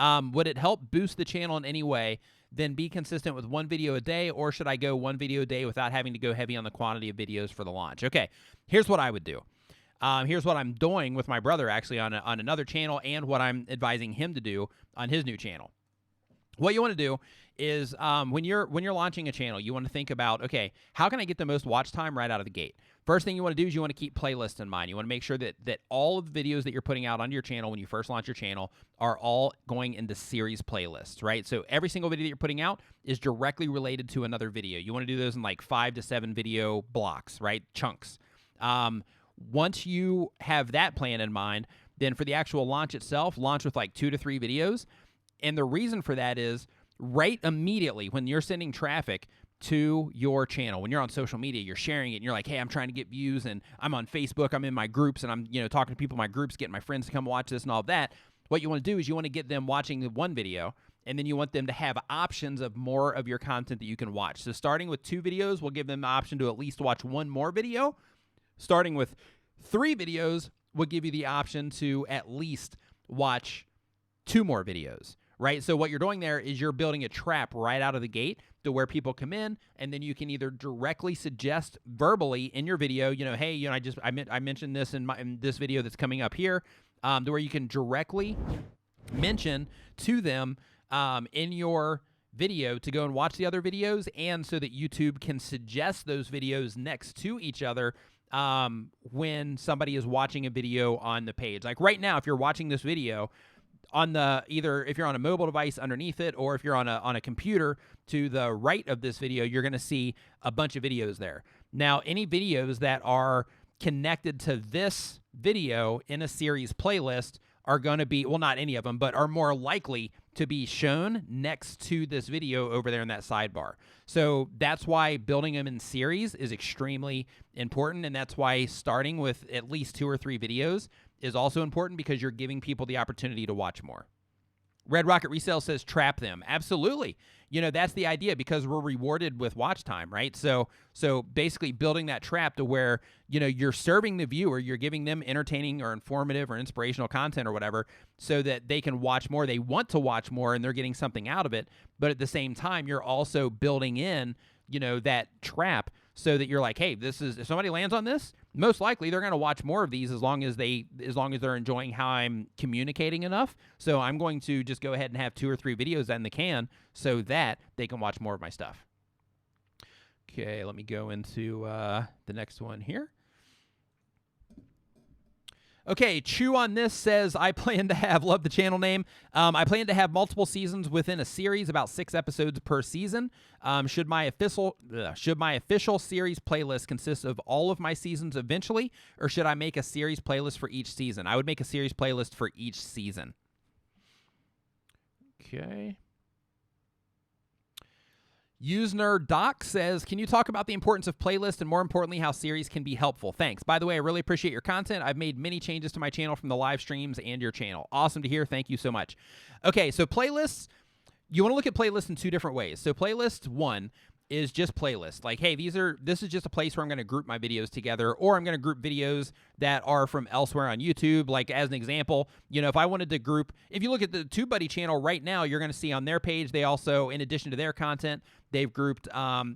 Would it help boost the channel in any way? Then be consistent with one video a day, or should I go one video a day without having to go heavy on the quantity of videos for the launch? Okay, here's what I would do. Here's what I'm doing with my brother actually on another channel, and what I'm advising him to do on his new channel. What you want to do is when you're launching a channel, you want to think about, okay, how can I get the most watch time right out of the gate? First thing you want to do is you want to keep playlists in mind. You want to make sure that all of the videos that you're putting out on your channel when you first launch your channel are all going into series playlists, right? So every single video that you're putting out is directly related to another video. You want to do those in like 5 to 7 video blocks, right? Chunks. Once you have that plan in mind, then for the actual launch itself, launch with like 2 to 3 videos. And the reason for that is right immediately when you're sending traffic to your channel, when you're on social media, you're sharing it, and you're like, hey, I'm trying to get views, and I'm on Facebook, I'm in my groups, and I'm talking to people in my groups, getting my friends to come watch this and all of that. What you want to do is you want to get them watching the one video, and then you want them to have options of more of your content that you can watch. So starting with 2 videos will give them the option to at least watch 1 more video. Starting with 3 videos will give you the option to at least watch 2 more videos. Right? So what you're doing there is you're building a trap right out of the gate to where people come in, and then you can either directly suggest verbally in your video, hey, I mentioned this in this video that's coming up here, to where you can directly mention to them in your video to go and watch the other videos, and so that YouTube can suggest those videos next to each other when somebody is watching a video on the page. Like right now, if you're watching this video, either if you're on a mobile device underneath it, or if you're on a computer to the right of this video, you're going to see a bunch of videos there. Now, any videos that are connected to this video in a series playlist are going to be, well, not any of them, but are more likely to be shown next to this video over there in that sidebar. So that's why building them in series is extremely important, and that's why starting with at least 2 or 3 videos is also important, because you're giving people the opportunity to watch more. Red Rocket Resale says trap them. Absolutely. That's the idea, because we're rewarded with watch time, right? So basically building that trap to where, you're serving the viewer, you're giving them entertaining or informative or inspirational content or whatever, so that they can watch more. They want to watch more, and they're getting something out of it. But at the same time, you're also building in, that trap, so that you're like, hey, if somebody lands on this, most likely they're going to watch more of these as long as they're enjoying how I'm communicating enough. So I'm going to just go ahead and have 2 or 3 videos in the can so that they can watch more of my stuff. Okay, let me go into the next one here. Okay, Chew on This says, I plan to have, love the channel name, I plan to have multiple seasons within a series, about 6 episodes per season. Should my official series playlist consist of all of my seasons eventually, or should I make a series playlist for each season? I would make a series playlist for each season. Okay. Usener Doc says, can you talk about the importance of playlists and more importantly, how series can be helpful? Thanks. By the way, I really appreciate your content. I've made many changes to my channel from the live streams and your channel. Awesome to hear. Thank you so much. Okay, so playlists, you want to look at playlists in 2 different ways. So playlist 1 is just playlists. Like, hey, this is just a place where I'm going to group my videos together, or I'm going to group videos that are from elsewhere on YouTube. Like, as an example, you know, if I wanted to group, if you look at the TubeBuddy channel right now, you're going to see on their page, they also, in addition to their content, they've grouped,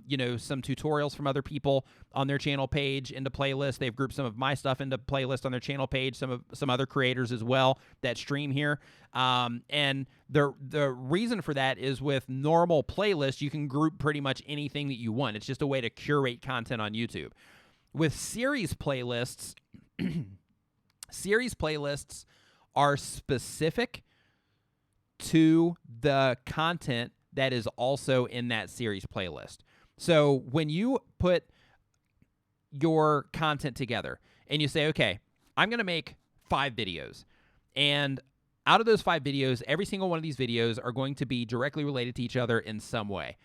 you know, some tutorials from other people on their channel page into playlists. They've grouped some of my stuff into playlists on their channel page, some other creators as well that stream here. And the reason for that is with normal playlists, you can group pretty much anything that you want. It's just a way to curate content on YouTube. With series playlists, series playlists are specific to the content that is also in that series playlist. So when you put your content together and you say, okay, I'm going to make 5 videos, and out of those 5 videos, every single one of these videos are going to be directly related to each other in some way.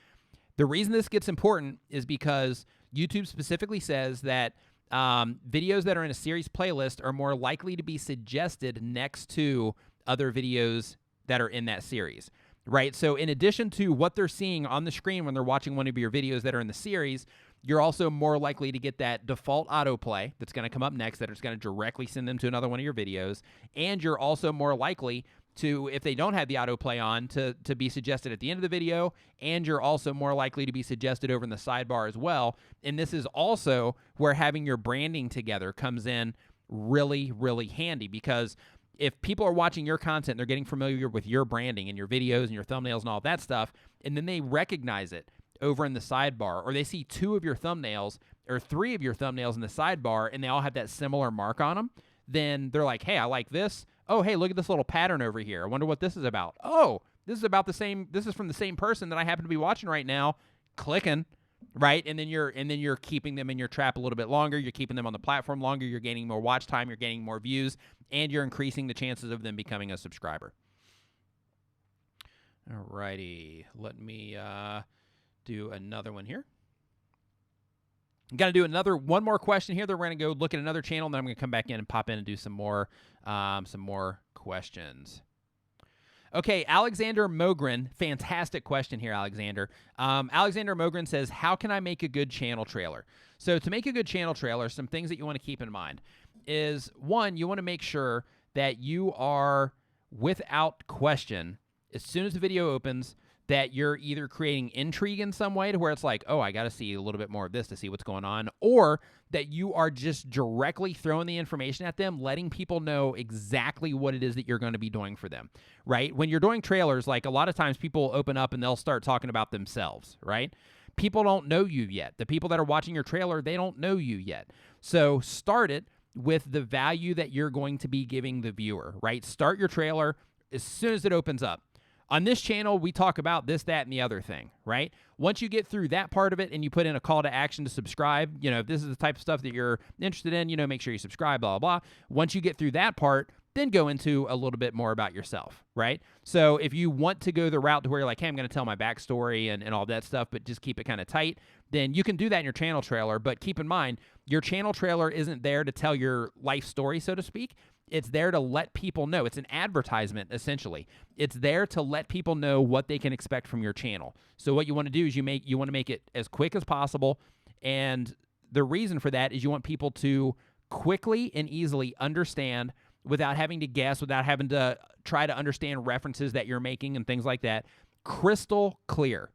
The reason this gets important is because YouTube specifically says that videos that are in a series playlist are more likely to be suggested next to other videos that are in that series, right? So in addition to what they're seeing on the screen when they're watching one of your videos that are in the series, you're also more likely to get that default autoplay that's going to come up next that is going to directly send them to another one of your videos. And you're also more likely to, if they don't have the autoplay on, to be suggested at the end of the video. And you're also more likely to be suggested over in the sidebar as well. And this is also where having your branding together comes in really, really handy, because if people are watching your content, they're getting familiar with your branding and your videos and your thumbnails and all that stuff, and then they recognize it over in the sidebar, or they see 2 of your thumbnails or 3 of your thumbnails in the sidebar, and they all have that similar mark on them, then they're like, hey, I like this. Oh, hey, look at this little pattern over here. I wonder what this is about. Oh, this is about the same, this is from the same person that I happen to be watching right now. Clicking, right? And then you're keeping them in your trap a little bit longer. You're keeping them on the platform longer. You're gaining more watch time. You're gaining more views, and you're increasing the chances of them becoming a subscriber. All righty. Let me do another one here. I'm going to do one more question here. Then we're going to go look at another channel, and then I'm going to come back in and pop in and do some more questions. Okay, Alexander Mogren, fantastic question here, Alexander. Alexander Mogren says, how can I make a good channel trailer? So to make a good channel trailer, some things that you want to keep in mind is, 1, you want to make sure that you are, without question, as soon as the video opens, that you're either creating intrigue in some way to where it's like, oh, I got to see a little bit more of this to see what's going on, or that you are just directly throwing the information at them, letting people know exactly what it is that you're going to be doing for them, right? When you're doing trailers, like a lot of times people open up and they'll start talking about themselves, right? People don't know you yet. The people that are watching your trailer, they don't know you yet. So start it with the value that you're going to be giving the viewer, right? Start your trailer as soon as it opens up. On this channel, we talk about this, that, and the other thing, right? Once you get through that part of it and you put in a call to action to subscribe, you know, if this is the type of stuff that you're interested in, you know, make sure you subscribe, blah, blah, blah. Once you get through that part, then go into a little bit more about yourself, right? So if you want to go the route to where you're like, hey, I'm going to tell my backstory and all that stuff, but just keep it kind of tight, then you can do that in your channel trailer. But keep in mind, your channel trailer isn't there to tell your life story, so to speak. It's there to let people know. It's an advertisement, essentially. It's there to let people know what they can expect from your channel. So what you want to do is you want to make it as quick as possible. And the reason for that is you want people to quickly and easily understand without having to guess, without having to try to understand references that you're making and things like that. Crystal clear.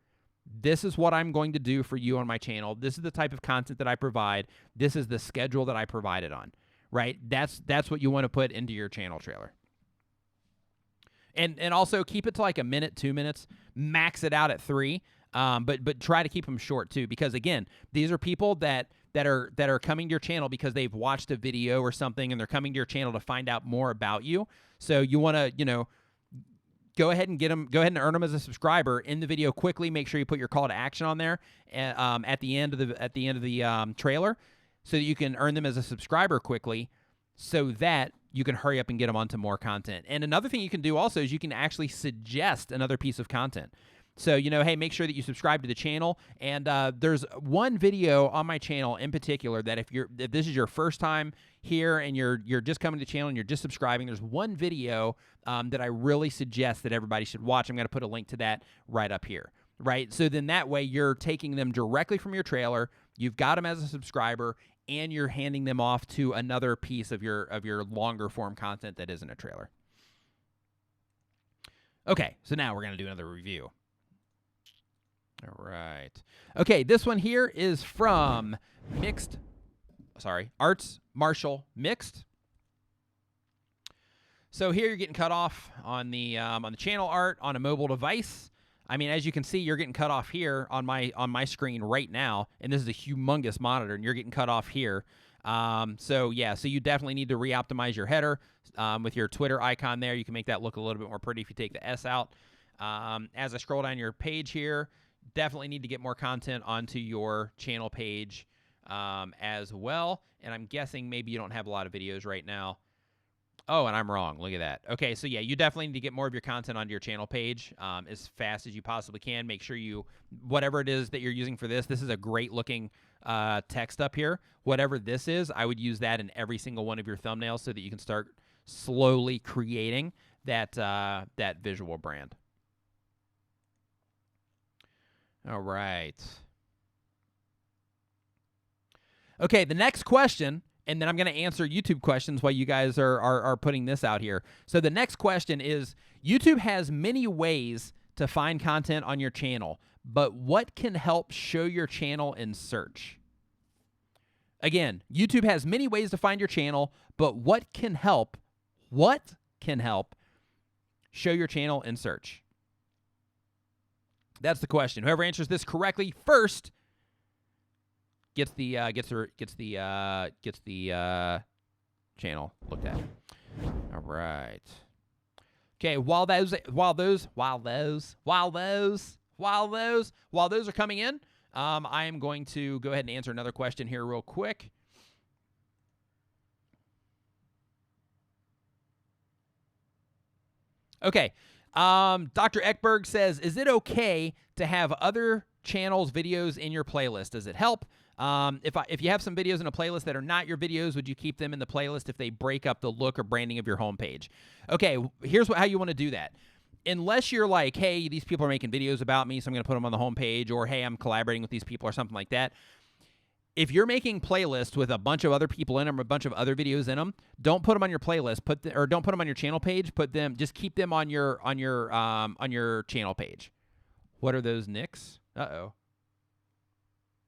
This is what I'm going to do for you on my channel. This is the type of content that I provide. This is the schedule that I provide it on. Right? That's what you want to put into your channel trailer. And also keep it to like a minute, 2 minutes. Max it out at 3. But try to keep them short too, because again, these are people that that are coming to your channel because they've watched a video or something, and they're coming to your channel to find out more about you. So you want to, go ahead and earn them as a subscriber in the video quickly. Make sure you put your call to action on there at the end of the trailer, so that you can earn them as a subscriber quickly, so that you can hurry up and get them onto more content. And another thing you can do also is you can actually suggest another piece of content. So, hey, make sure that you subscribe to the channel. And there's one video on my channel in particular that if this is your first time here and you're just coming to the channel and you're just subscribing, there's one video that I really suggest that everybody should watch. I'm going to put a link to that right up here, right? So then that way you're taking them directly from your trailer, you've got them as a subscriber, and you're handing them off to another piece of your longer form content that isn't a trailer. Okay, so now we're going to do another review. All right. Okay, this one here is from Arts Martial Mixed. So here you're getting cut off on the channel art on a mobile device. I mean, as you can see, you're getting cut off here on my screen right now, and this is a humongous monitor, and you're getting cut off here. So you definitely need to re-optimize your header with your Twitter icon there. You can make that look a little bit more pretty if you take the S out. As I scroll down your page here, definitely need to get more content onto your channel page as well. And I'm guessing maybe you don't have a lot of videos right now. Oh, and I'm wrong. Look at that. Okay, so yeah, you definitely need to get more of your content onto your channel page as fast as you possibly can. Make sure whatever it is that you're using for this is a great looking text up here. Whatever this is, I would use that in every single one of your thumbnails so that you can start slowly creating that visual brand. All right. Okay, the next question, and then I'm going to answer YouTube questions while you guys are putting this out here. So the next question is, YouTube has many ways to find content on your channel, but what can help show your channel in search? Again, YouTube has many ways to find your channel, but what can help show your channel in search? That's the question. Whoever answers this correctly first gets the channel looked at. All right. Okay. While those are coming in, I am going to go ahead and answer another question here real quick. Okay. Dr. Eckberg says, is it okay to have other channels' videos in your playlist? Does it help? If you have some videos in a playlist that are not your videos, would you keep them in the playlist if they break up the look or branding of your homepage? Okay, here's how you want to do that. Unless you're like, hey, these people are making videos about me, so I'm going to put them on the homepage, or hey, I'm collaborating with these people or something like that. If you're making playlists with a bunch of other people in them, or a bunch of other videos in them, don't put them on your playlist. Or don't put them on your channel page. Just keep them on your channel page. What are those nicks? Uh-oh.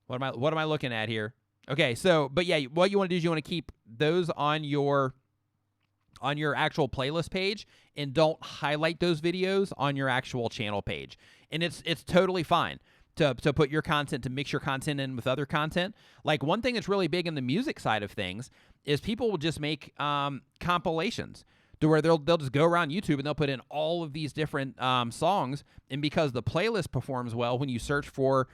What am I looking at here? Okay, so but yeah, what you want to do is you want to keep those on your actual playlist page, and don't highlight those videos on your actual channel page. And it's totally fine to put your content, to mix your content in with other content. Like, one thing that's really big in the music side of things is people will just make compilations to where they'll just go around YouTube and they'll put in all of these different songs. And because the playlist performs well when you search for,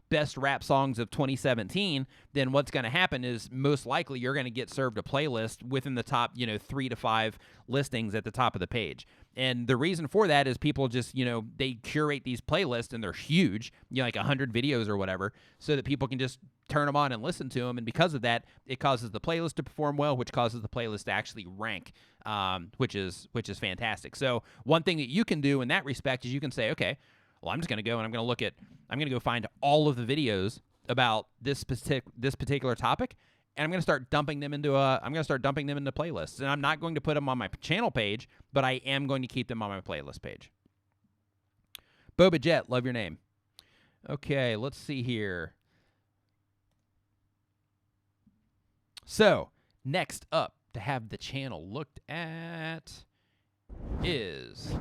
best rap songs of 2017, then what's going to happen is most likely you're going to get served a playlist within the top, 3 to 5 listings at the top of the page. And the reason for that is people just, they curate these playlists, and they're huge, like 100 videos or whatever, so that people can just turn them on and listen to them. And because of that, it causes the playlist to perform well, which causes the playlist to actually rank, which is fantastic. So one thing that you can do in that respect is you can say, okay, well, I'm just going to go and I'm going to go find all of the videos about this particular topic, and I'm going to start dumping them into playlists. And I'm not going to put them on my channel page, but I am going to keep them on my playlist page. Boba Jet, love your name. Okay, let's see here. So, next up to have the channel looked at is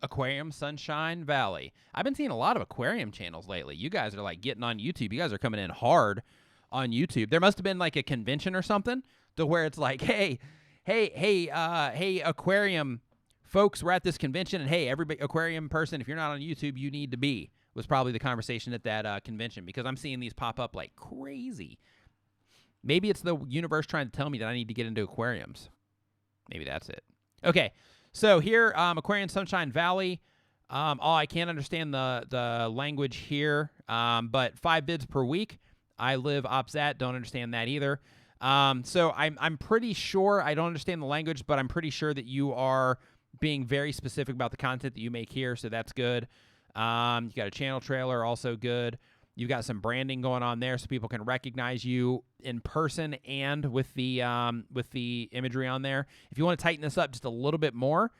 Aquarium Sunshine Valley. I've been seeing a lot of aquarium channels lately. You guys are like getting on YouTube. You guys are coming in hard on YouTube. There must have been like a convention or something to where it's like, hey, aquarium folks, we're at this convention, and hey, everybody, aquarium person, if you're not on YouTube, you need to be. Was probably the conversation at that convention, because I'm seeing these pop up like crazy. Maybe it's the universe trying to tell me that I need to get into aquariums. Maybe that's it. Okay, so here, Aquarian Sunshine Valley. I can't understand the language here, but 5 bids per week. I live OpsAt, don't understand that either. So I'm pretty sure, I don't understand the language, but I'm pretty sure that you are being very specific about the content that you make here, so that's good. You got a channel trailer, also good. You've got some branding going on there so people can recognize you in person and with the imagery on there. If you want to tighten this up just a little bit more,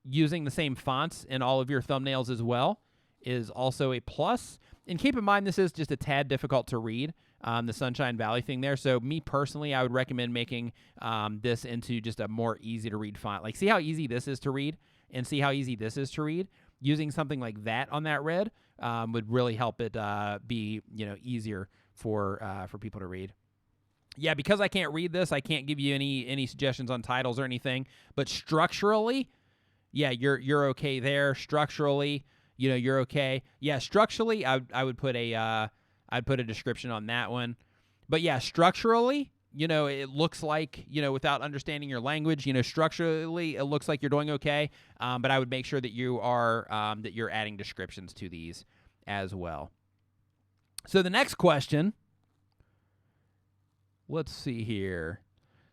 using the same fonts in all of your thumbnails as well is also a plus. And keep in mind, this is just a tad difficult to read, the Sunshine Valley thing there. So me personally, I would recommend making this into just a more easy to read font. Like, see how easy this is to read and see how easy this is to read? Using something like that on that red would really help it be, easier for people to read. Yeah, because I can't read this, I can't give you any suggestions on titles or anything. But structurally, yeah, you're okay there. Structurally, you're okay. Yeah, structurally, I would put I'd put a description on that one. But yeah, structurally, it looks like, without understanding your language, structurally, it looks like you're doing okay. But I would make sure that you are, that you're adding descriptions to these as well. So the next question, let's see here.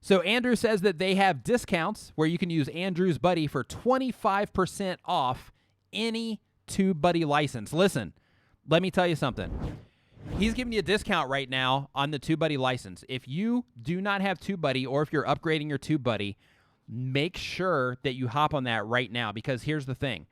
So Andrew says that they have discounts where you can use Andrew's Buddy for 25% off any TubeBuddy license. Listen, let me tell you something. He's giving you a discount right now on the TubeBuddy license. If you do not have TubeBuddy, or if you're upgrading your TubeBuddy, make sure that you hop on that right now, because here's the thing.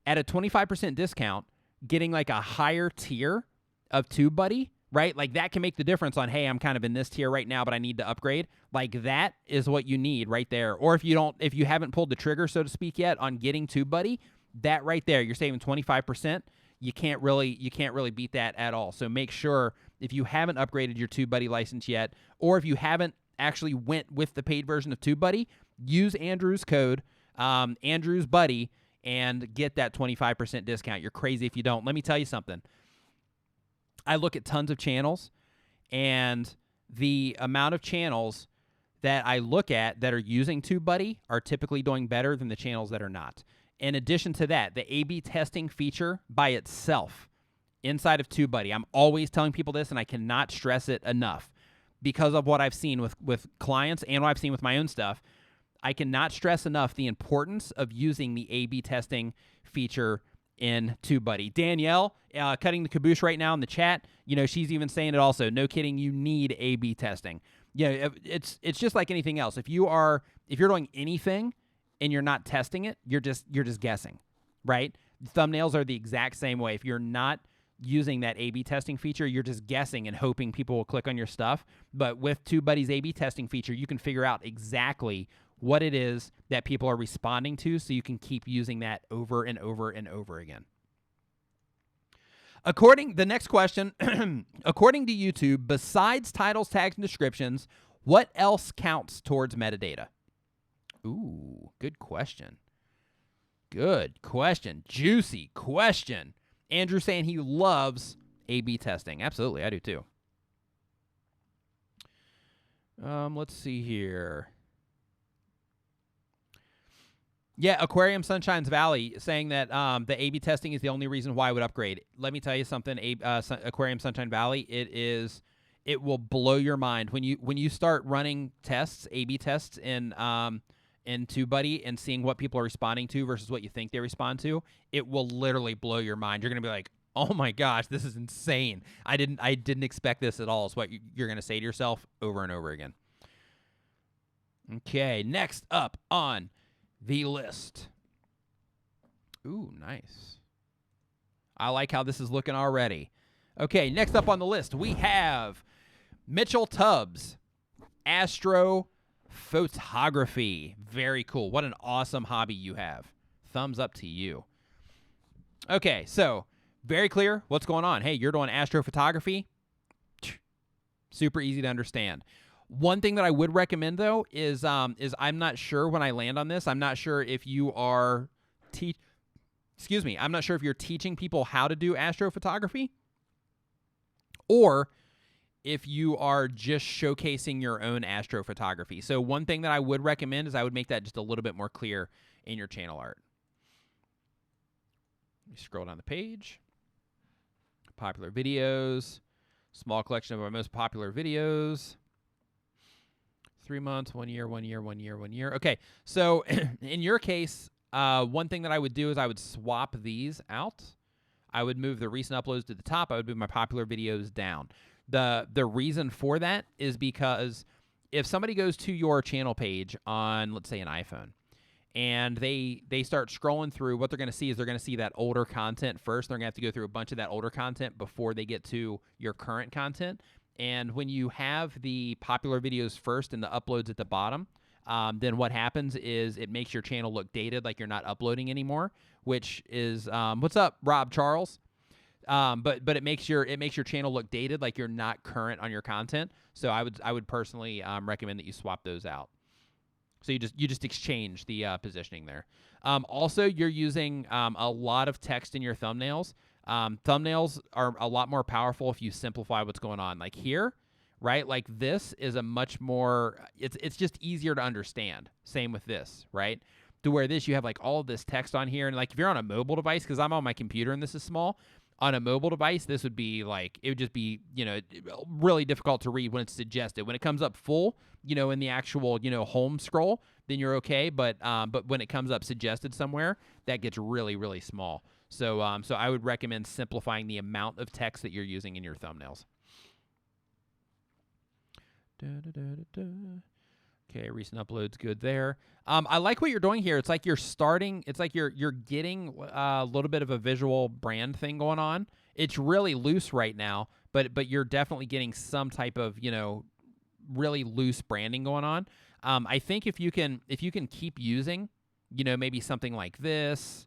At a 25% discount, getting like a higher tier of TubeBuddy, right? Like that can make the difference on, hey, I'm kind of in this tier right now, but I need to upgrade. Like that is what you need right there. Or if you haven't pulled the trigger, so to speak, yet on getting TubeBuddy, that right there, you're saving 25%. You can't really beat that at all. So make sure, if you haven't upgraded your TubeBuddy license yet, or if you haven't actually went with the paid version of TubeBuddy, use Andrew's code, Andrew's Buddy, and get that 25% discount. You're crazy if you don't. Let me tell you something. I look at tons of channels, and the amount of channels that I look at that are using TubeBuddy are typically doing better than the channels that are not. In addition to that, the A/B testing feature by itself inside of TubeBuddy, I'm always telling people this, and I cannot stress it enough because of what I've seen with clients and what I've seen with my own stuff. I cannot stress enough the importance of using the A/B testing feature in TubeBuddy. Danielle, cutting the caboose right now in the chat, she's even saying it also. No kidding, you need A/B testing. Yeah, it's just like anything else. If you're doing anything and you're not testing it, you're just guessing, right? Thumbnails are the exact same way. If you're not using that A/B testing feature, you're just guessing and hoping people will click on your stuff. But with TubeBuddy's A/B testing feature, you can figure out exactly what it is that people are responding to, so you can keep using that over and over and over again. The next question, according to YouTube, besides titles, tags, and descriptions, what else counts towards metadata? Ooh, good question. Good question. Juicy question. Andrew saying he loves A/B testing. Absolutely, I do too. Let's see here. Yeah, Aquarium Sunshine's Valley saying that the A/B testing is the only reason why I would upgrade. Let me tell you something, Aquarium Sunshine Valley, it will blow your mind when you start running tests, A/B tests in TubeBuddy and seeing what people are responding to versus what you think they respond to. It will literally blow your mind. You're gonna be like, oh my gosh, this is insane. I didn't expect this at all. Is what you're gonna say to yourself over and over again. Okay, next up on the list. Ooh, nice. I like how this is looking already. Okay, next up on the list, we have Mitchell Tubbs, astrophotography. Very cool. What an awesome hobby you have. thumbs up to you. Okay, so very clear what's going on. Hey, you're doing astrophotography. Super easy to understand. One thing that I would recommend though is I'm not sure when I land on this. I'm not sure if you are I'm not sure if you're teaching people how to do astrophotography or if you are just showcasing your own astrophotography. So one thing that I would recommend is I would make that just a little bit more clear in your channel art. Let me scroll down the page. Popular videos. Small collection of our most popular videos. 3 months, 1 year, 1 year, 1 year, 1 year. Okay, so in your case, one thing that I would do is I would swap these out. I would move the recent uploads to the top. I would move my popular videos down. The reason for that is because if somebody goes to your channel page on, let's say, an iPhone, and they start scrolling through, what they're going to see is they're going to see that older content first. They're going to have to go through a bunch of that older content before they get to your current content. And when you have the popular videos first and the uploads at the bottom, then what happens is it makes your channel look dated, like you're not uploading anymore, which is what's up, Rob Charles? But it makes your channel look dated, like you're not current on your content. So I would personally recommend that you swap those out. So you just exchange the positioning there. Also, you're using a lot of text in your thumbnails. Thumbnails are a lot more powerful if you simplify what's going on. Like here, right? Like this is a much more, it's just easier to understand. Same with this, right? To where this, you have like all of this text on here. And like if you're on a mobile device, because I'm on my computer and this is small, on a mobile device, this would be like, it would just be, really difficult to read when it's suggested. When it comes up full, in the actual, home scroll, then you're okay. But when it comes up suggested somewhere, that gets really, really small. So I would recommend simplifying the amount of text that you're using in your thumbnails. Okay, recent uploads, good there. I like what you're doing here. It's like you're starting. It's like you're getting a little bit of a visual brand thing going on. It's really loose right now, but you're definitely getting some type of really loose branding going on. I think if you can keep using maybe something like this,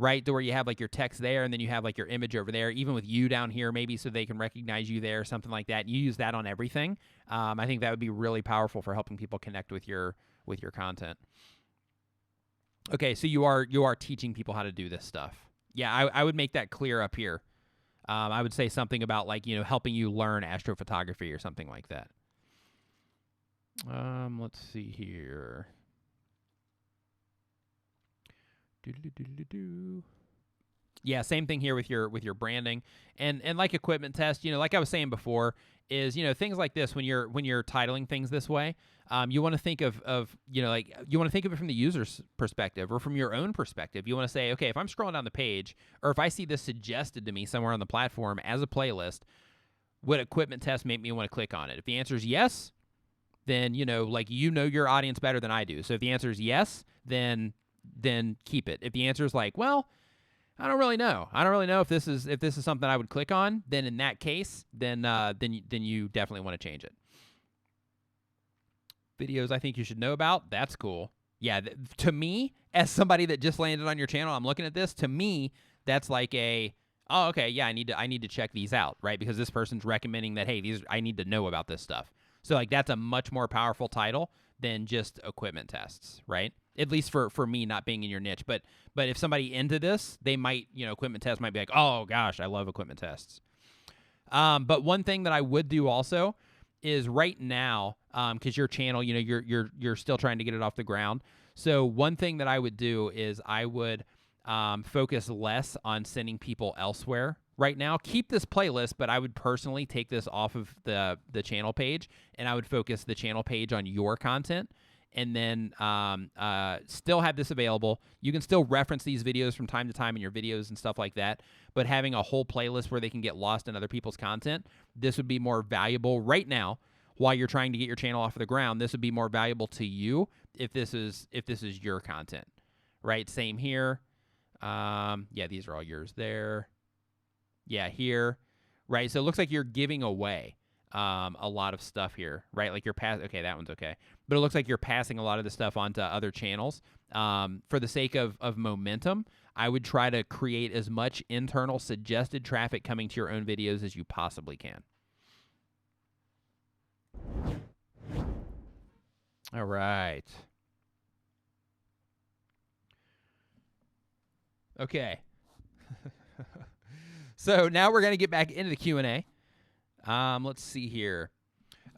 right, to where you have like your text there and then you have like your image over there, even with you down here, maybe so they can recognize you there, something like that. And you use that on everything. I think that would be really powerful for helping people connect with your content. Okay, so you are teaching people how to do this stuff. Yeah, I would make that clear up here. I would say something about like helping you learn astrophotography or something like that. Let's see here. Yeah, same thing here with your branding and like equipment test. Like I was saying before, is things like this when you're titling things this way, you want to think of you want to think of it from the user's perspective or from your own perspective. You want to say, okay, if I'm scrolling down the page or if I see this suggested to me somewhere on the platform as a playlist, would equipment test make me want to click on it? If the answer is yes, then your audience better than I do. So if the answer is yes, then keep it. If the answer is like, well, I don't really know if this is something I would click on, then in that case, then you definitely want to change it. Videos I think you should know about. That's cool. Yeah, to me, as somebody that just landed on your channel, I'm looking at this. To me, that's like okay, yeah, I need to check these out, right? Because this person's recommending that, hey, I need to know about this stuff. So like that's a much more powerful title than just equipment tests, right? At least for me not being in your niche. But if somebody into this, they might, equipment test might be like, oh gosh, I love equipment tests. But one thing that I would do also is right now, because your channel, you're still trying to get it off the ground. So one thing that I would do is I would focus less on sending people elsewhere right now. Keep this playlist, but I would personally take this off of the channel page, and I would focus the channel page on your content. And then still have this available. You can still reference these videos from time to time in your videos and stuff like that, but having a whole playlist where they can get lost in other people's content, this would be more valuable right now while you're trying to get your channel off of the ground. This would be more valuable to you if this is your content, right? Same here. Yeah, these are all yours there. Yeah, here, right? So it looks like you're giving away. a lot of stuff here, right? Like you're okay, that one's okay. But it looks like you're passing a lot of the stuff onto other channels. For the sake of momentum, I would try to create as much internal suggested traffic coming to your own videos as you possibly can. All right. Okay. So now we're going to get back into the Q&A. Let's see here.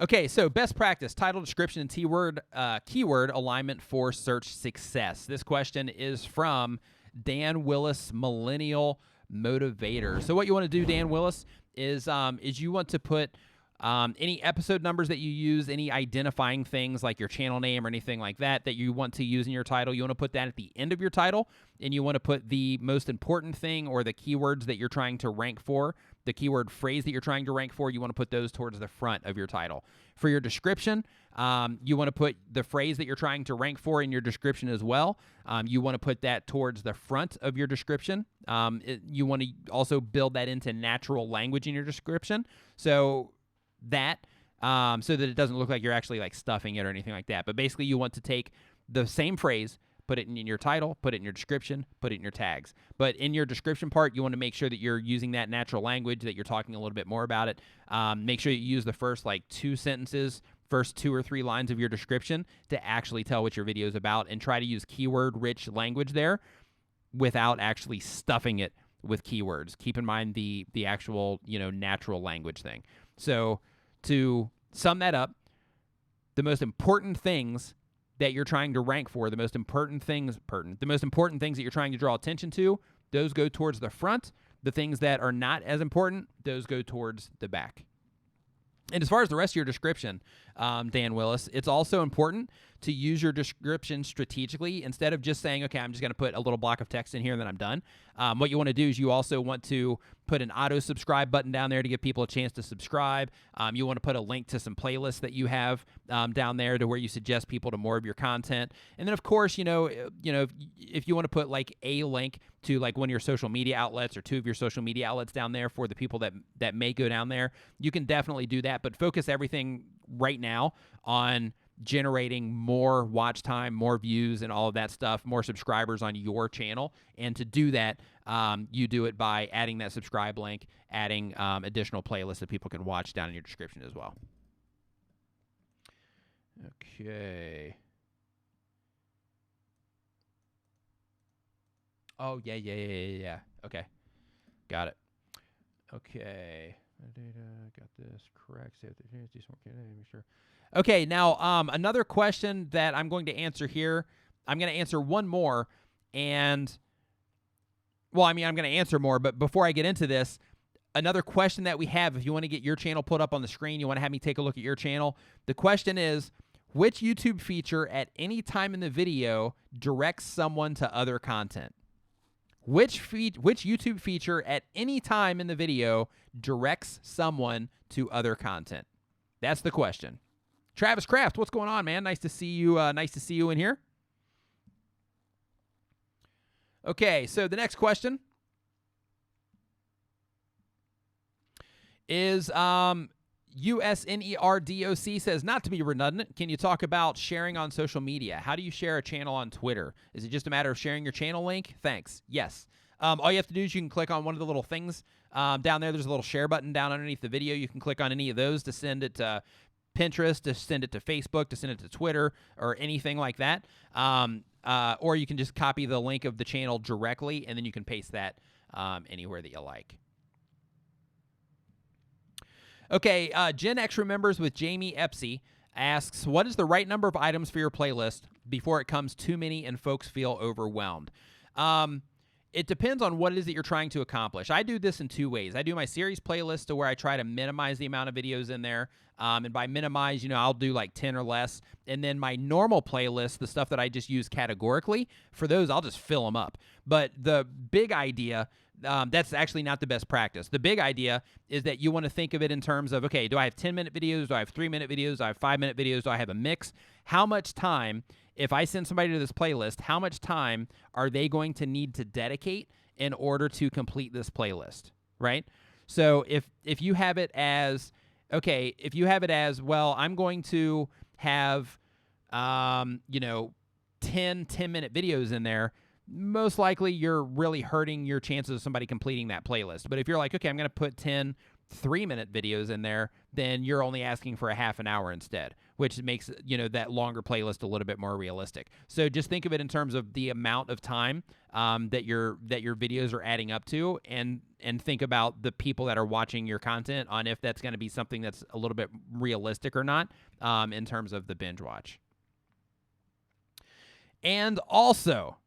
Okay, so best practice, title, description, and keyword alignment for search success. This question is from Dan Willis, Millennial Motivator. So what you want to do, Dan Willis, is you want to put any episode numbers that you use, any identifying things like your channel name or anything like that you want to use in your title. You want to put that at the end of your title, and you want to put the most important thing or the keywords that you're trying to rank for, the keyword phrase that you're trying to rank for, you want to put those towards the front of your title. For your description, you want to put the phrase that you're trying to rank for in your description as well. You want to put that towards the front of your description. You want to also build that into natural language in your description. So that it doesn't look like you're actually like stuffing it or anything like that. But basically you want to take the same phrase, put it in your title, put it in your description, put it in your tags. But in your description part, you want to make sure that you're using that natural language, that you're talking a little bit more about it. Make sure you use the first like 2 sentences, first 2 or 3 lines of your description to actually tell what your video is about, and try to use keyword-rich language there without actually stuffing it with keywords. Keep in mind the actual, natural language thing. So to sum that up, the most important things that you're trying to rank for, the most important things that you're trying to draw attention to, those go towards the front. The things that are not as important, those go towards the back. And as far as the rest of your description, Dan Willis, it's also important to use your description strategically instead of just saying, okay, I'm just going to put a little block of text in here and then I'm done. What you want to do is you also want to put an auto subscribe button down there to give people a chance to subscribe. You want to put a link to some playlists that you have down there to where you suggest people to more of your content. And then of course, if you want to put like a link to like one of your social media outlets or 2 of your social media outlets down there for the people that may go down there, you can definitely do that, but focus everything right now on generating more watch time, more views, and all of that stuff, more subscribers on your channel. And to do that, you do it by adding that subscribe link, adding additional playlists that people can watch down in your description as well. Okay. Oh, yeah. Okay. Got it. Okay. Got this correct. Save the chance. Do some more. Make sure. Okay, now another question that I'm going to answer here. I'm going to answer one more, and I'm going to answer more, but before I get into this, another question that we have, if you want to get your channel put up on the screen, you want to have me take a look at your channel, the question is, which YouTube feature at any time in the video directs someone to other content? Which YouTube feature at any time in the video directs someone to other content? That's the question. Travis Kraft, what's going on, man? Nice to see you. Nice to see you in here. Okay, so the next question is USNERDOC says, not to be redundant, can you talk about sharing on social media? How do you share a channel on Twitter? Is it just a matter of sharing your channel link? Thanks. Yes. All you have to do is you can click on one of the little things down there. There's a little share button down underneath the video. You can click on any of those to send it to Pinterest, to send it to Facebook, to send it to Twitter, or anything like that. Or you can just copy the link of the channel directly, and then you can paste that anywhere that you like. Okay, Gen X Remembers with Jamie Epsy asks, what is the right number of items for your playlist before it comes too many and folks feel overwhelmed? It depends on what it is that you're trying to accomplish. I do this in 2 ways. I do my series playlist to where I try to minimize the amount of videos in there. And by minimize, I'll do like 10 or less. And then my normal playlist, the stuff that I just use categorically, for those, I'll just fill them up. But the big idea, that's actually not the best practice. The big idea is that you want to think of it in terms of, okay, do I have 10-minute videos? Do I have 3-minute videos? Do I have 5-minute videos? Do I have a mix? How much time, if I send somebody to this playlist, how much time are they going to need to dedicate in order to complete this playlist, right? So if you have it as okay, if you have it as, well, I'm going to have, 10 10-minute videos in there, most likely you're really hurting your chances of somebody completing that playlist. But if you're like, okay, I'm going to put 10 3-minute videos in there, then you're only asking for a half an hour instead, which makes, that longer playlist a little bit more realistic. So just think of it in terms of the amount of time that your videos are adding up to, and think about the people that are watching your content on if that's going to be something that's a little bit realistic or not in terms of the binge watch. And also,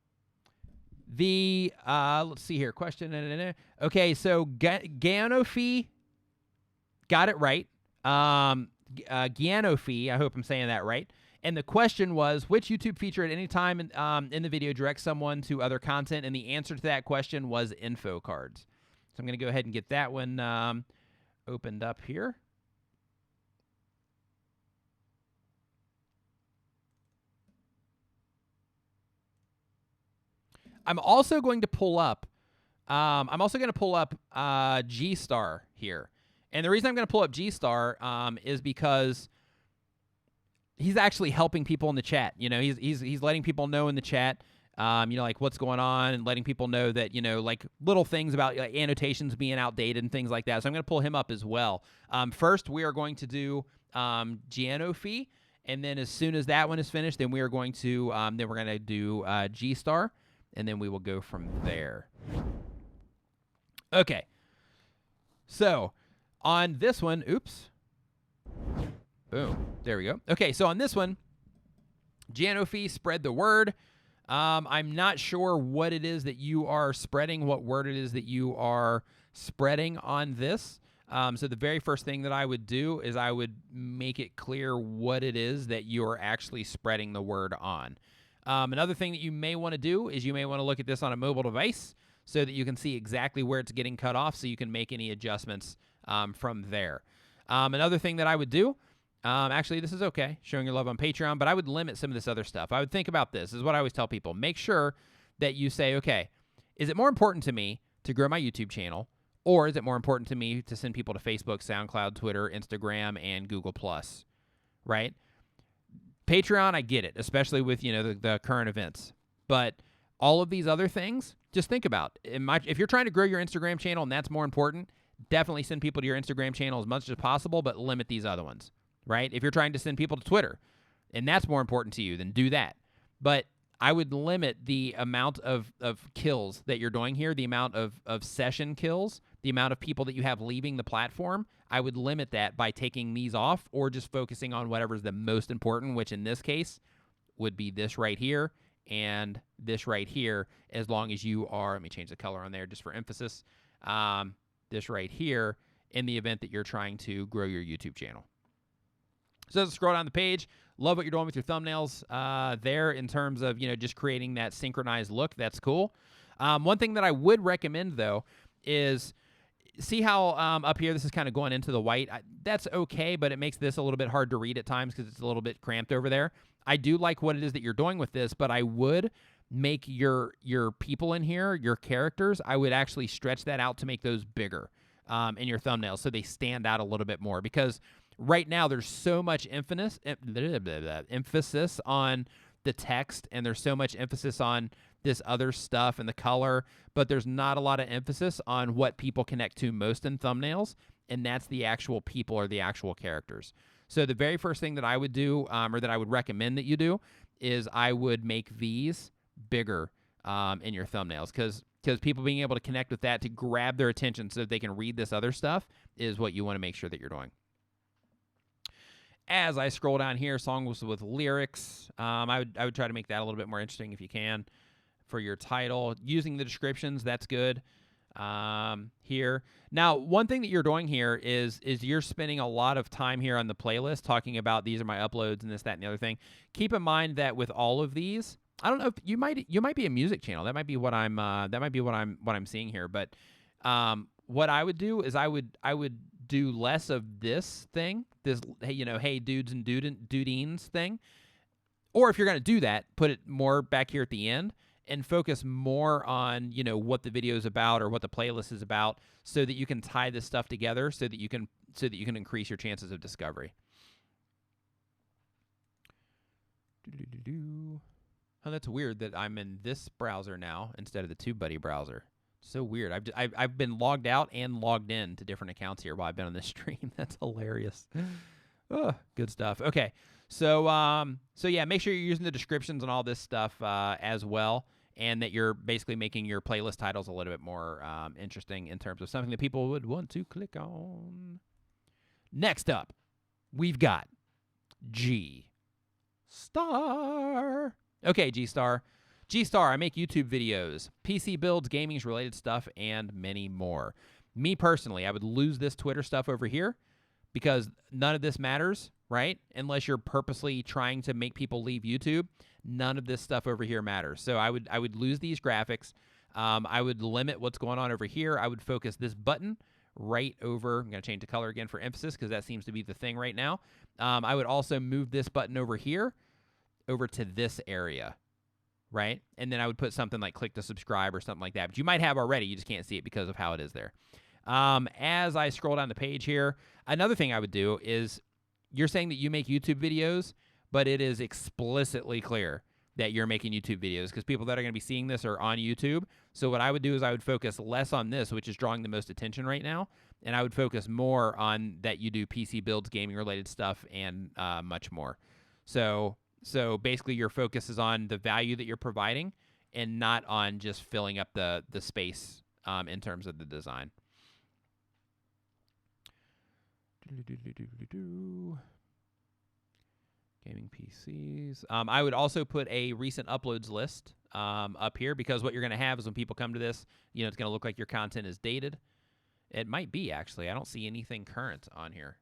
the let's see here, question. Okay, so Ganofi got it right. Ganofi, I hope I'm saying that right. And the question was, which YouTube feature at any time in the video directs someone to other content? And the answer to that question was info cards. So I'm going to go ahead and get that one opened up here. I'm also going to pull up G-Star here. And the reason I'm going to pull up G-Star is because he's actually helping people in the chat. He's letting people know in the chat, like what's going on, and letting people know that, like little things about like annotations being outdated and things like that. So I'm going to pull him up as well. First, we are going to do Gianofi, and then as soon as that one is finished, then we are going to do G-Star. And then we will go from there. Okay. So, on this one, oops. Boom. There we go. Okay, so on this one, Gianofi, spread the word. I'm not sure what it is that you are spreading, what word it is that you are spreading on this. So the very first thing that I would do is I would make it clear what it is that you are actually spreading the word on. Another thing that you may want to do is you may want to look at this on a mobile device so that you can see exactly where it's getting cut off, so you can make any adjustments from there. Another thing that I would do, actually this is okay, showing your love on Patreon, but I would limit some of this other stuff. I would think about this. This is what I always tell people. Make sure that you say, okay, is it more important to me to grow my YouTube channel, or is it more important to me to send people to Facebook, SoundCloud, Twitter, Instagram, and Google+, right? Patreon, I get it, especially with, the current events. But all of these other things, just think about. If you're trying to grow your Instagram channel and that's more important, definitely send people to your Instagram channel as much as possible, but limit these other ones, right? If you're trying to send people to Twitter and that's more important to you, then do that. But I would limit the amount of kills that you're doing here, the amount of session kills, the amount of people that you have leaving the platform. I would limit that by taking these off or just focusing on whatever's the most important, which in this case would be this right here and this right here, as long as you are, let me change the color on there just for emphasis, this right here, in the event that you're trying to grow your YouTube channel. So let's scroll down the page. Love what you're doing with your thumbnails there in terms of, just creating that synchronized look. That's cool. One thing that I would recommend, though, is see how up here this is kind of going into the white. That's okay, but it makes this a little bit hard to read at times because it's a little bit cramped over there. I do like what it is that you're doing with this, but I would make your people in here, your characters, I would actually stretch that out to make those bigger in your thumbnails so they stand out a little bit more, because right now there's so much emphasis on the text, and there's so much emphasis on this other stuff and the color, but there's not a lot of emphasis on what people connect to most in thumbnails, and that's the actual people or the actual characters. So the very first thing that I would do, or that I would recommend that you do, is I would make these bigger in your thumbnails, because people being able to connect with that to grab their attention so that they can read this other stuff is what you want to make sure that you're doing. As I scroll down here, songs with lyrics, I would try to make that a little bit more interesting if you can for your title. Using the descriptions, that's good here. Now, one thing that you're doing here is you're spending a lot of time here on the playlist talking about these are my uploads and this, that, and the other thing. Keep in mind that with all of these, I don't know if you might be a music channel. That might be what I'm seeing here. But what I would do is I would do less of this thing, this hey dudes and dudines thing. Or if you're going to do that, put it more back here at the end and focus more on, you know, what the video is about or what the playlist is about, so that you can tie this stuff together, so that you can increase your chances of discovery. Oh, that's weird that I'm in this browser now instead of the TubeBuddy browser. So weird. I've been logged out and logged in to different accounts here while I've been on this stream. That's hilarious. Oh, good stuff. Okay. So yeah, make sure you're using the descriptions and all this stuff as well, and that you're basically making your playlist titles a little bit more interesting in terms of something that people would want to click on. Next up, we've got G Star. Okay, G Star. G Star, I make YouTube videos, PC builds, gaming's related stuff, and many more. Me personally, I would lose this Twitter stuff over here because none of this matters, right? Unless you're purposely trying to make people leave YouTube, none of this stuff over here matters. So I would lose these graphics. I would limit what's going on over here. I would focus this button right over. I'm going to change the color again for emphasis because that seems to be the thing right now. I would also move this button over here over to this area, right? And then I would put something like click to subscribe or something like that. But you might have already. You just can't see it because of how it is there. As I scroll down the page here, another thing I would do is, you're saying that you make YouTube videos, but it is explicitly clear that you're making YouTube videos because people that are going to be seeing this are on YouTube. So what I would do is I would focus less on this, which is drawing the most attention right now, and I would focus more on that you do PC builds, gaming-related stuff, and much more. So basically your focus is on the value that you're providing and not on just filling up the space in terms of the design. Gaming PCs. I would also put a recent uploads list up here, because what you're going to have is when people come to this, you know, it's going to look like your content is dated. It might be, actually. I don't see anything current on here.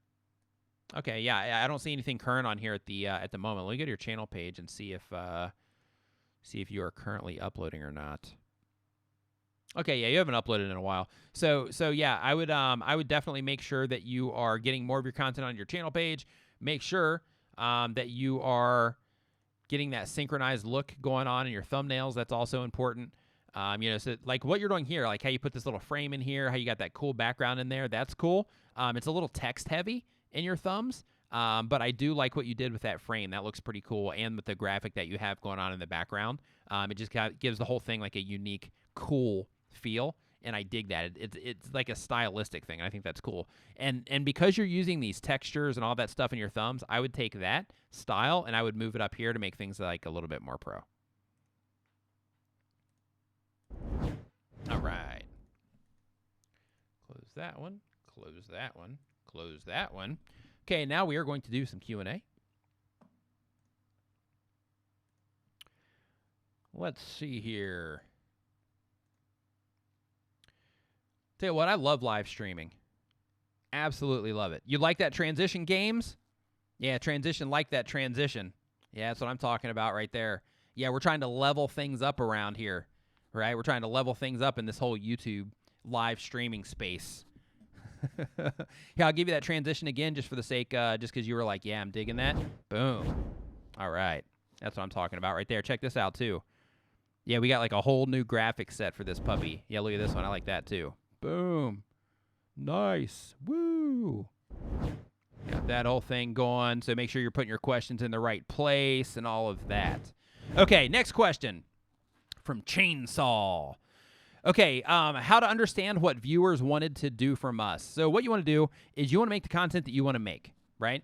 Okay, yeah, I don't see anything current on here at the moment. Let me go to your channel page and see if you are currently uploading or not. Okay, yeah, you haven't uploaded in a while. So yeah, I would definitely make sure that you are getting more of your content on your channel page. Make sure that you are getting that synchronized look going on in your thumbnails. That's also important. You know, so like what you're doing here, like how you put this little frame in here, how you got that cool background in there, that's cool. It's a little text heavy in your thumbs, but I do like what you did with that frame. That looks pretty cool, and with the graphic that you have going on in the background, it just gives the whole thing like a unique, cool feel, and I dig that. It's like a stylistic thing. I think that's cool. And because you're using these textures and all that stuff in your thumbs, I would take that style and I would move it up here to make things like a little bit more pro. All right. Close that one. Close that one. Close that one. Okay, now we are going to do some Q&A. Let's see here. Tell you what, I love live streaming. Absolutely love it. You like that transition games? Yeah, transition like that transition. Yeah, that's what I'm talking about right there. Yeah, we're trying to level things up around here, right? We're trying to level things up in this whole YouTube live streaming space. Yeah, I'll give you that transition again just for the sake, just because you were like, yeah, I'm digging that. Boom. All right. That's what I'm talking about right there. Check this out, too. Yeah, we got like a whole new graphic set for this puppy. Yeah, look at this one. I like that, too. Boom. Nice. Woo. Got that whole thing going. So make sure you're putting your questions in the right place and all of that. Okay, next question from Chainsaw. Okay, how to understand what viewers wanted to do from us. So what you want to do is you want to make the content that you want to make, right?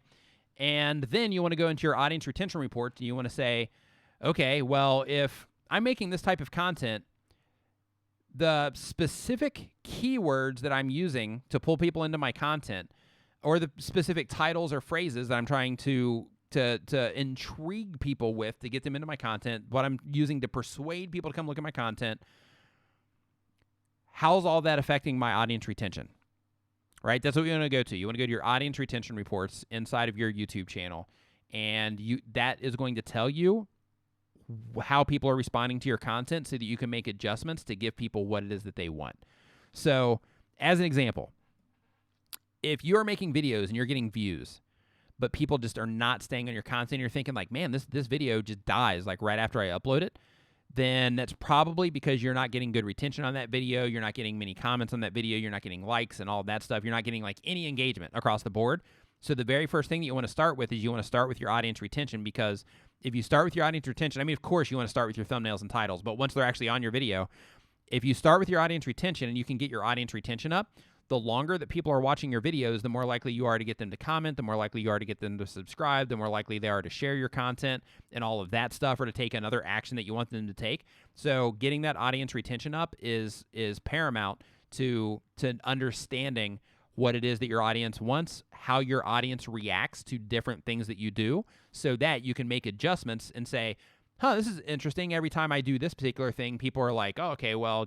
And then you want to go into your audience retention report and you want to say, okay, well, if I'm making this type of content, the specific keywords that I'm using to pull people into my content, or the specific titles or phrases that I'm trying to intrigue people with to get them into my content, what I'm using to persuade people to come look at my content, how's all that affecting my audience retention? Right? That's what you want to go to. You want to go to your audience retention reports inside of your YouTube channel, and that is going to tell you how people are responding to your content so that you can make adjustments to give people what it is that they want. So, as an example, if you're making videos and you're getting views, but people just are not staying on your content, you're thinking like, man, this video just dies like right after I upload it, then that's probably because you're not getting good retention on that video. You're not getting many comments on that video. You're not getting likes and all that stuff. You're not getting like any engagement across the board. So the very first thing that you want to start with is you want to start with your audience retention, because if you start with your audience retention, I mean, of course you want to start with your thumbnails and titles, but once they're actually on your video, if you start with your audience retention and you can get your audience retention up, the longer that people are watching your videos, the more likely you are to get them to comment, the more likely you are to get them to subscribe, the more likely they are to share your content and all of that stuff, or to take another action that you want them to take. So getting that audience retention up is paramount to understanding what it is that your audience wants, how your audience reacts to different things that you do, so that you can make adjustments and say, this is interesting. Every time I do this particular thing, people are like, oh, okay, well,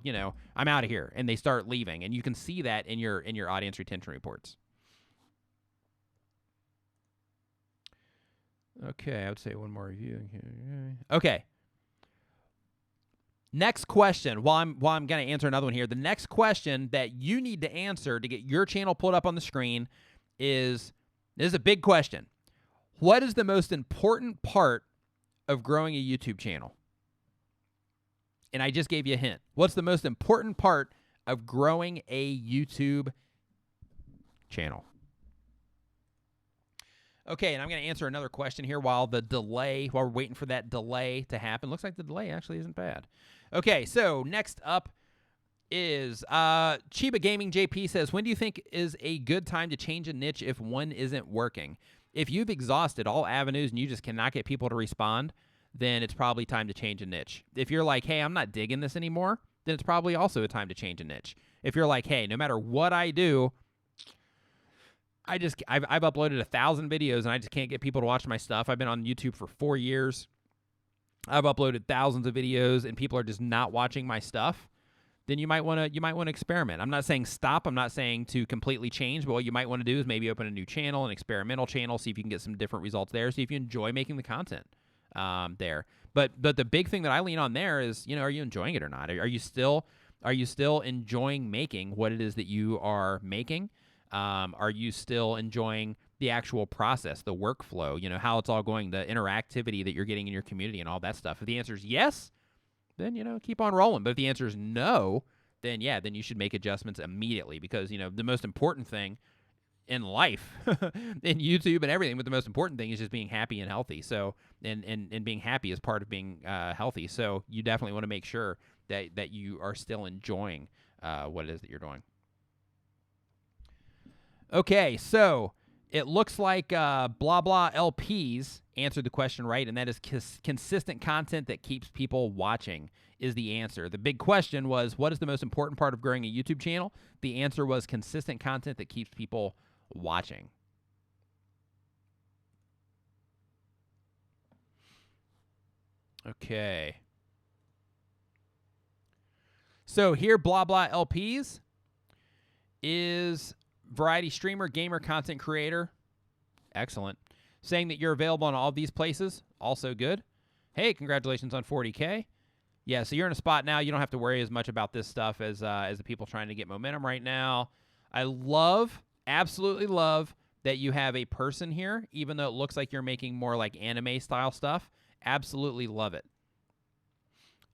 I'm out of here. And they start leaving. And you can see that in your audience retention reports. Okay, I would say one more review. Okay. Next question, while I'm going to answer another one here, the next question that you need to answer to get your channel pulled up on the screen is a big question. What is the most important part of growing a YouTube channel? And I just gave you a hint. What's the most important part of growing a YouTube channel? Okay, and I'm going to answer another question here while we're waiting for that delay to happen. Looks like the delay actually isn't bad. Okay, so next up is Chiba Gaming JP says, when do you think is a good time to change a niche if one isn't working? If you've exhausted all avenues and you just cannot get people to respond, then it's probably time to change a niche. If you're like, hey, I'm not digging this anymore, then it's probably also a time to change a niche. If you're like, hey, no matter what I do, I've uploaded 1,000 videos and I just can't get people to watch my stuff. I've been on YouTube for 4 years. I've uploaded thousands of videos and people are just not watching my stuff. Then you might want to experiment. I'm not saying stop. I'm not saying to completely change, but what you might want to do is maybe open a new channel, an experimental channel, see if you can get some different results there. See if you enjoy making the content there. But the big thing that I lean on there is, are you enjoying it or not? Are you still enjoying making what it is that you are making? Are you still enjoying the actual process, the workflow, how it's all going, the interactivity that you're getting in your community and all that stuff? If the answer is yes, then, keep on rolling. But if the answer is no, then you should make adjustments immediately, because, the most important thing in life, in YouTube and everything, but the most important thing is just being happy and healthy. So, and being happy is part of being healthy. So you definitely want to make sure that you are still enjoying what it is that you're doing. Okay, so it looks like blah blah LPs answered the question right, and that is consistent content that keeps people watching is the answer. The big question was, what is the most important part of growing a YouTube channel? The answer was consistent content that keeps people watching. Okay. So here, blah blah LPs is variety streamer, gamer, content creator. Excellent. Saying that you're available on all of these places. Also good. Hey, congratulations on 40K. Yeah, so you're in a spot now. You don't have to worry as much about this stuff as the people trying to get momentum right now. I absolutely love that you have a person here, even though it looks like you're making more like anime style stuff. Absolutely love it.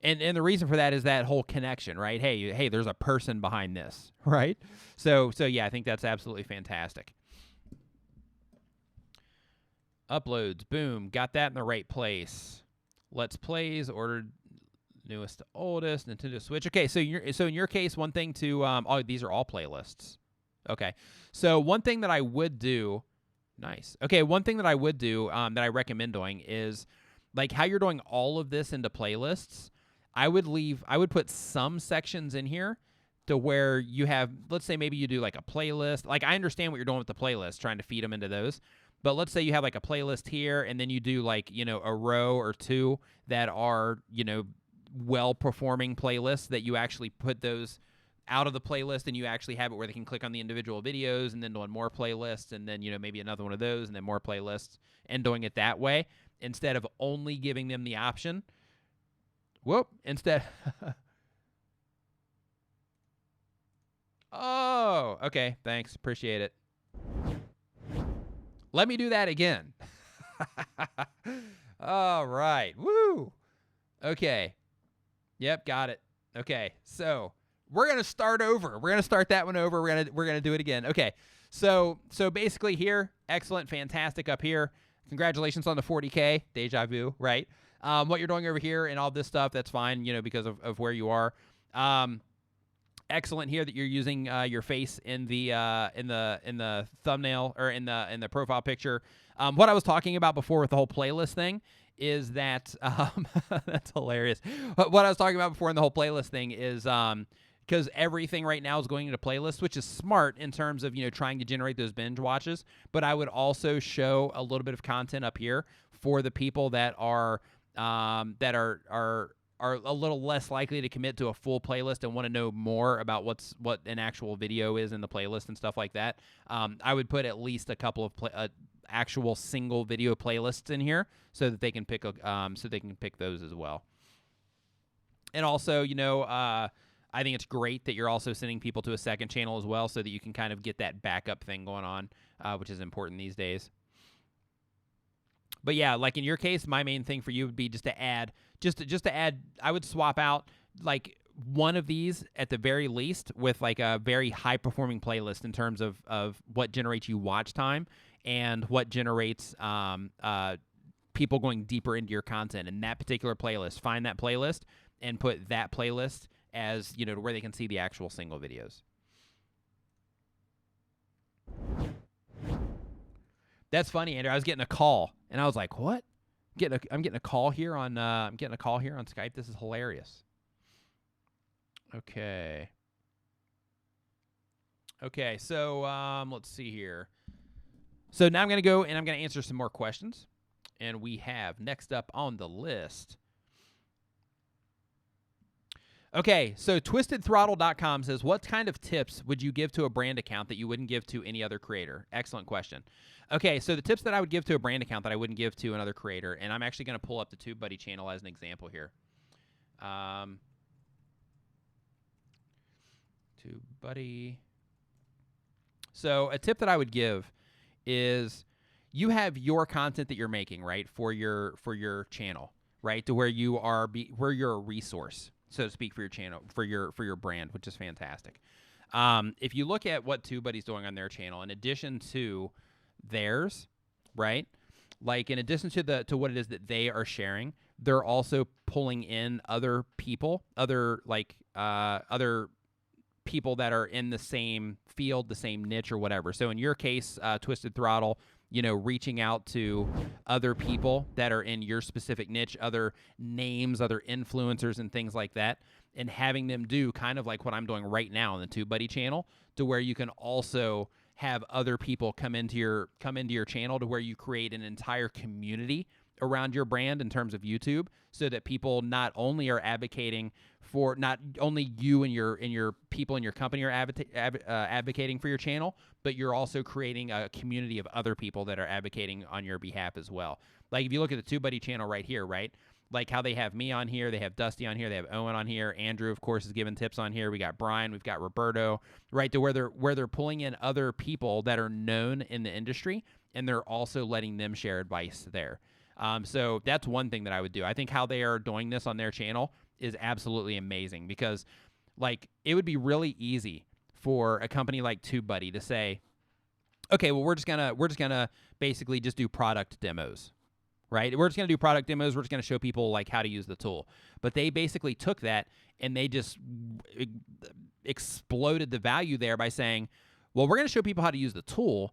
And the reason for that is that whole connection, right? Hey, there's a person behind this, right? So yeah, I think that's absolutely fantastic. Uploads, boom, got that in the right place. Let's Plays, ordered newest to oldest, Nintendo Switch. Okay, so in your case, one thing to these are all playlists. Okay, so one thing that I would do, nice. Okay, one thing that I would do that I recommend doing is like how you're doing all of this into playlists. I would put some sections in here to where you have, let's say maybe you do like a playlist. Like I understand what you're doing with the playlist, trying to feed them into those. But let's say you have like a playlist here, and then you do like, a row or two that are, well-performing playlists that you actually put those out of the playlist, and you actually have it where they can click on the individual videos and then doing more playlists, and then, maybe another one of those and then more playlists, and doing it that way instead of only giving them the option. Instead. Oh, okay. Thanks. Appreciate it. Let me do that again. All right. Woo. Okay. Yep, got it. Okay, so we're gonna start over. We're gonna start that one over. We're gonna do it again. Okay, so basically here, excellent, fantastic up here. Congratulations on the 40K, deja vu, right? What you're doing over here and all this stuff, that's fine, because of where you are. Excellent here that you're using your face in the thumbnail or in the profile picture. What I was talking about before with the whole playlist thing is that that's hilarious. What I was talking about before in the whole playlist thing is because everything right now is going into playlists, which is smart in terms of trying to generate those binge watches. But I would also show a little bit of content up here for the people that are a little less likely to commit to a full playlist and want to know more about what an actual video is in the playlist and stuff like that. I would put at least a couple of actual single video playlists in here so that they can pick those as well. And also, I think it's great that you're also sending people to a second channel as well so that you can kind of get that backup thing going on, which is important these days. But yeah, like in your case, my main thing for you would be just to add, I would swap out like one of these at the very least with like a very high performing playlist in terms of what generates you watch time and what generates people going deeper into your content in that particular playlist. Find that playlist and put that playlist as, to where they can see the actual single videos. That's funny, Andrew. I was getting a call, and I was like, "What? I'm getting a call here on Skype. This is hilarious." Okay. So let's see here. So now I'm gonna go and I'm gonna answer some more questions, and we have next up on the list. Okay, so twistedthrottle.com says, what kind of tips would you give to a brand account that you wouldn't give to any other creator? Excellent question. Okay, so the tips that I would give to a brand account that I wouldn't give to another creator, and I'm actually going to pull up the TubeBuddy channel as an example here. TubeBuddy. So a tip that I would give is you have your content that you're making, right, for your channel, right, to where where you're a resource, so to speak, for your channel, for your brand, which is fantastic. If you look at what TubeBuddy's doing on their channel, in addition to theirs, right? Like in addition to what it is that they are sharing, they're also pulling in other people, other people that are in the same field, the same niche or whatever. So in your case, Twisted Throttle, reaching out to other people that are in your specific niche, other names, other influencers and things like that, and having them do kind of like what I'm doing right now on the TubeBuddy channel, to where you can also have other people come into your channel, to where you create an entire community around your brand in terms of YouTube, so that people not only are advocating for, not only you and your people in your company are advocating for your channel, but you're also creating a community of other people that are advocating on your behalf as well. Like if you look at the TubeBuddy channel right here, right? Like how they have me on here, they have Dusty on here, they have Owen on here, Andrew, of course, is giving tips on here. We got Brian, we've got Roberto, right? To where they're pulling in other people that are known in the industry, and they're also letting them share advice there. So that's one thing that I would do. I think how they are doing this on their channel is absolutely amazing, because like it would be really easy for a company like TubeBuddy to say, okay, well, we're just gonna basically just do product demos, right? We're just going to do product demos. We're just going to show people like how to use the tool. But they basically took that and they just exploded the value there by saying, well, we're going to show people how to use the tool,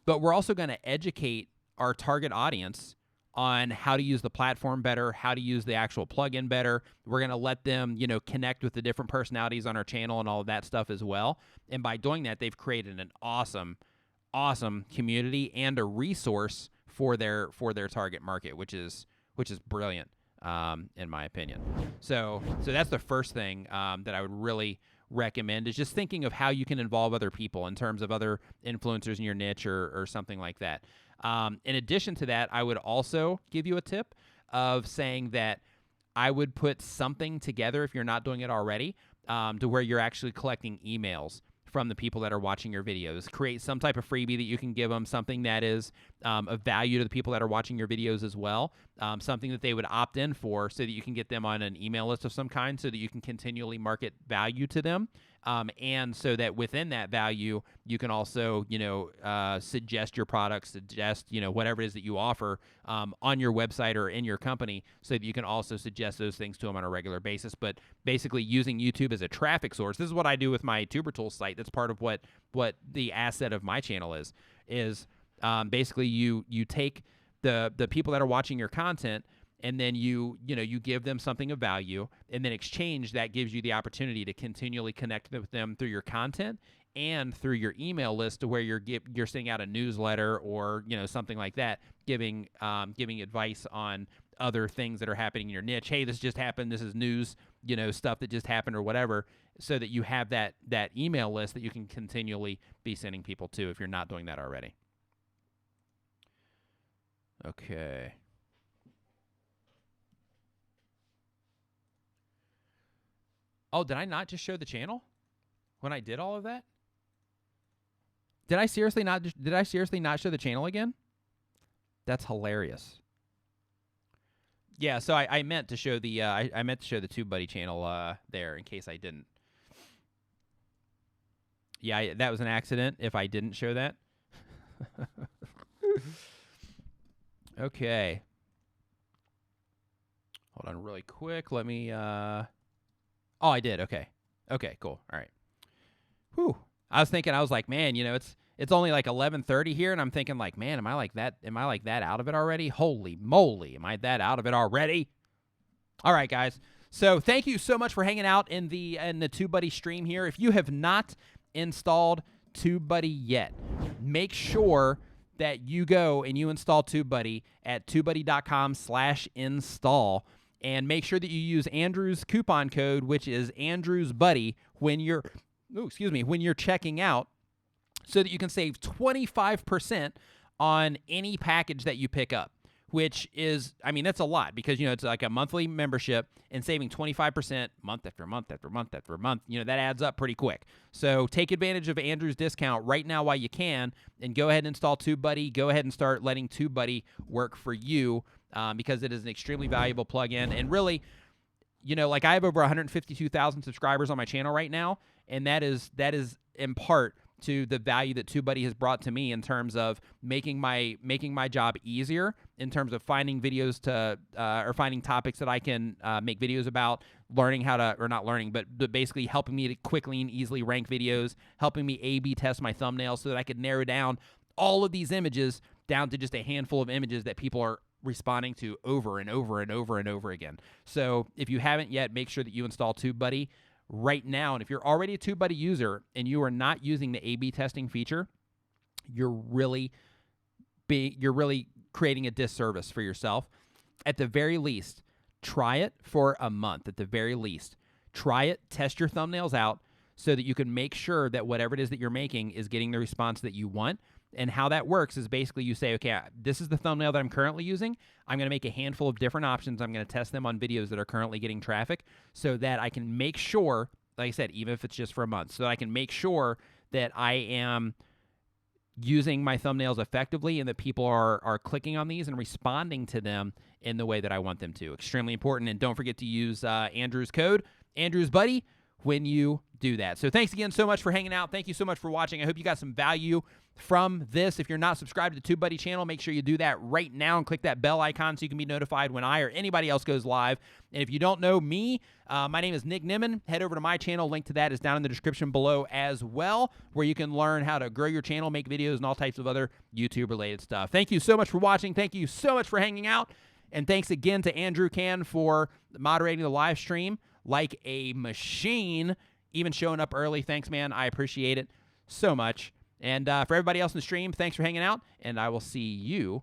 but we're also going to educate our target audience on how to use the platform better, how to use the actual plugin better. We're going to let them, connect with the different personalities on our channel and all of that stuff as well. And by doing that, they've created an awesome community and a resource for their target market, which is brilliant, in my opinion. So that's the first thing that I would really recommend, is just thinking of how you can involve other people in terms of other influencers in your niche or something like that. In addition to that, I would also give you a tip of saying that I would put something together, if you're not doing it already, to where you're actually collecting emails from the people that are watching your videos. Create some type of freebie that you can give them, something that is of value to the people that are watching your videos as well, something that they would opt in for so that you can get them on an email list of some kind so that you can continually market value to them. And so that within that value, you can also, suggest your products, suggest, whatever it is that you offer on your website or in your company so that you can also suggest those things to them on a regular basis. But basically using YouTube as a traffic source, this is what I do with my Tuber Tools site. That's part of what the asset of my channel is basically you take the people that are watching your content, and then you give them something of value, and then exchange that gives you the opportunity to continually connect with them through your content and through your email list, to where you're sending out a newsletter or something like that, giving advice on other things that are happening in your niche. Hey, this just happened. This is news, stuff that just happened or whatever, so that you have that email list that you can continually be sending people to if you're not doing that already. Okay. Oh, did I not just show the channel when I did all of that? Did I seriously not show the channel again? That's hilarious. Yeah, so I meant to show the I meant to show the TubeBuddy channel there in case I didn't. Yeah, that was an accident if I didn't show that. Okay. Hold on really quick. Let me Oh, I did. Okay. Okay, cool. All right. Whew. I was like, man, it's only like 11:30 here, and I'm thinking like, man, am I like that out of it already? Holy moly, am I that out of it already? All right, guys. So thank you so much for hanging out in the TubeBuddy stream here. If you have not installed TubeBuddy yet, make sure that you go and you install TubeBuddy at tubebuddy.com/install. And make sure that you use Andrew's coupon code, which is AndrewsBuddy, when you're checking out, so that you can save 25% on any package that you pick up, which is, that's a lot, because, it's like a monthly membership, and saving 25% month after month after month after month, that adds up pretty quick. So take advantage of Andrew's discount right now while you can, and go ahead and install TubeBuddy. Go ahead and start letting TubeBuddy work for you. Because it is an extremely valuable plugin. And really, like I have over 152,000 subscribers on my channel right now, and that is in part to the value that TubeBuddy has brought to me in terms of making my job easier, in terms of finding videos or finding topics that I can make videos about, learning how to, or not learning, but basically helping me to quickly and easily rank videos, helping me A/B test my thumbnails so that I could narrow down all of these images down to just a handful of images that people are responding to over and over and over and over again. So if you haven't yet, make sure that you install TubeBuddy right now. And if you're already a TubeBuddy user and you are not using the A/B testing feature, you're really creating a disservice for yourself. At the very least, try it for a month. At the very least, try it, test your thumbnails out so that you can make sure that whatever it is that you're making is getting the response that you want. And how that works is basically you say, okay, this is the thumbnail that I'm currently using. I'm going to make a handful of different options. I'm going to test them on videos that are currently getting traffic so that I can make sure, like I said, even if it's just for a month, so that I can make sure that I am using my thumbnails effectively and that people are clicking on these and responding to them in the way that I want them to. Extremely important. And don't forget to use Andrew's code, AndrewsBuddy, when you do that. So thanks again so much for hanging out. Thank you so much for watching. I hope you got some value from this. If you're not subscribed to the TubeBuddy channel, make sure you do that right now and click that bell icon so you can be notified when I or anybody else goes live. And if you don't know me, my name is Nick Nimmin. Head over to my channel. Link to that is down in the description below as well, where you can learn how to grow your channel, make videos, and all types of other YouTube-related stuff. Thank you so much for watching. Thank you so much for hanging out. And thanks again to Andrew Can for moderating the live stream like a machine, even showing up early. Thanks, man. I appreciate it so much. And for everybody else in the stream, thanks for hanging out, and I will see you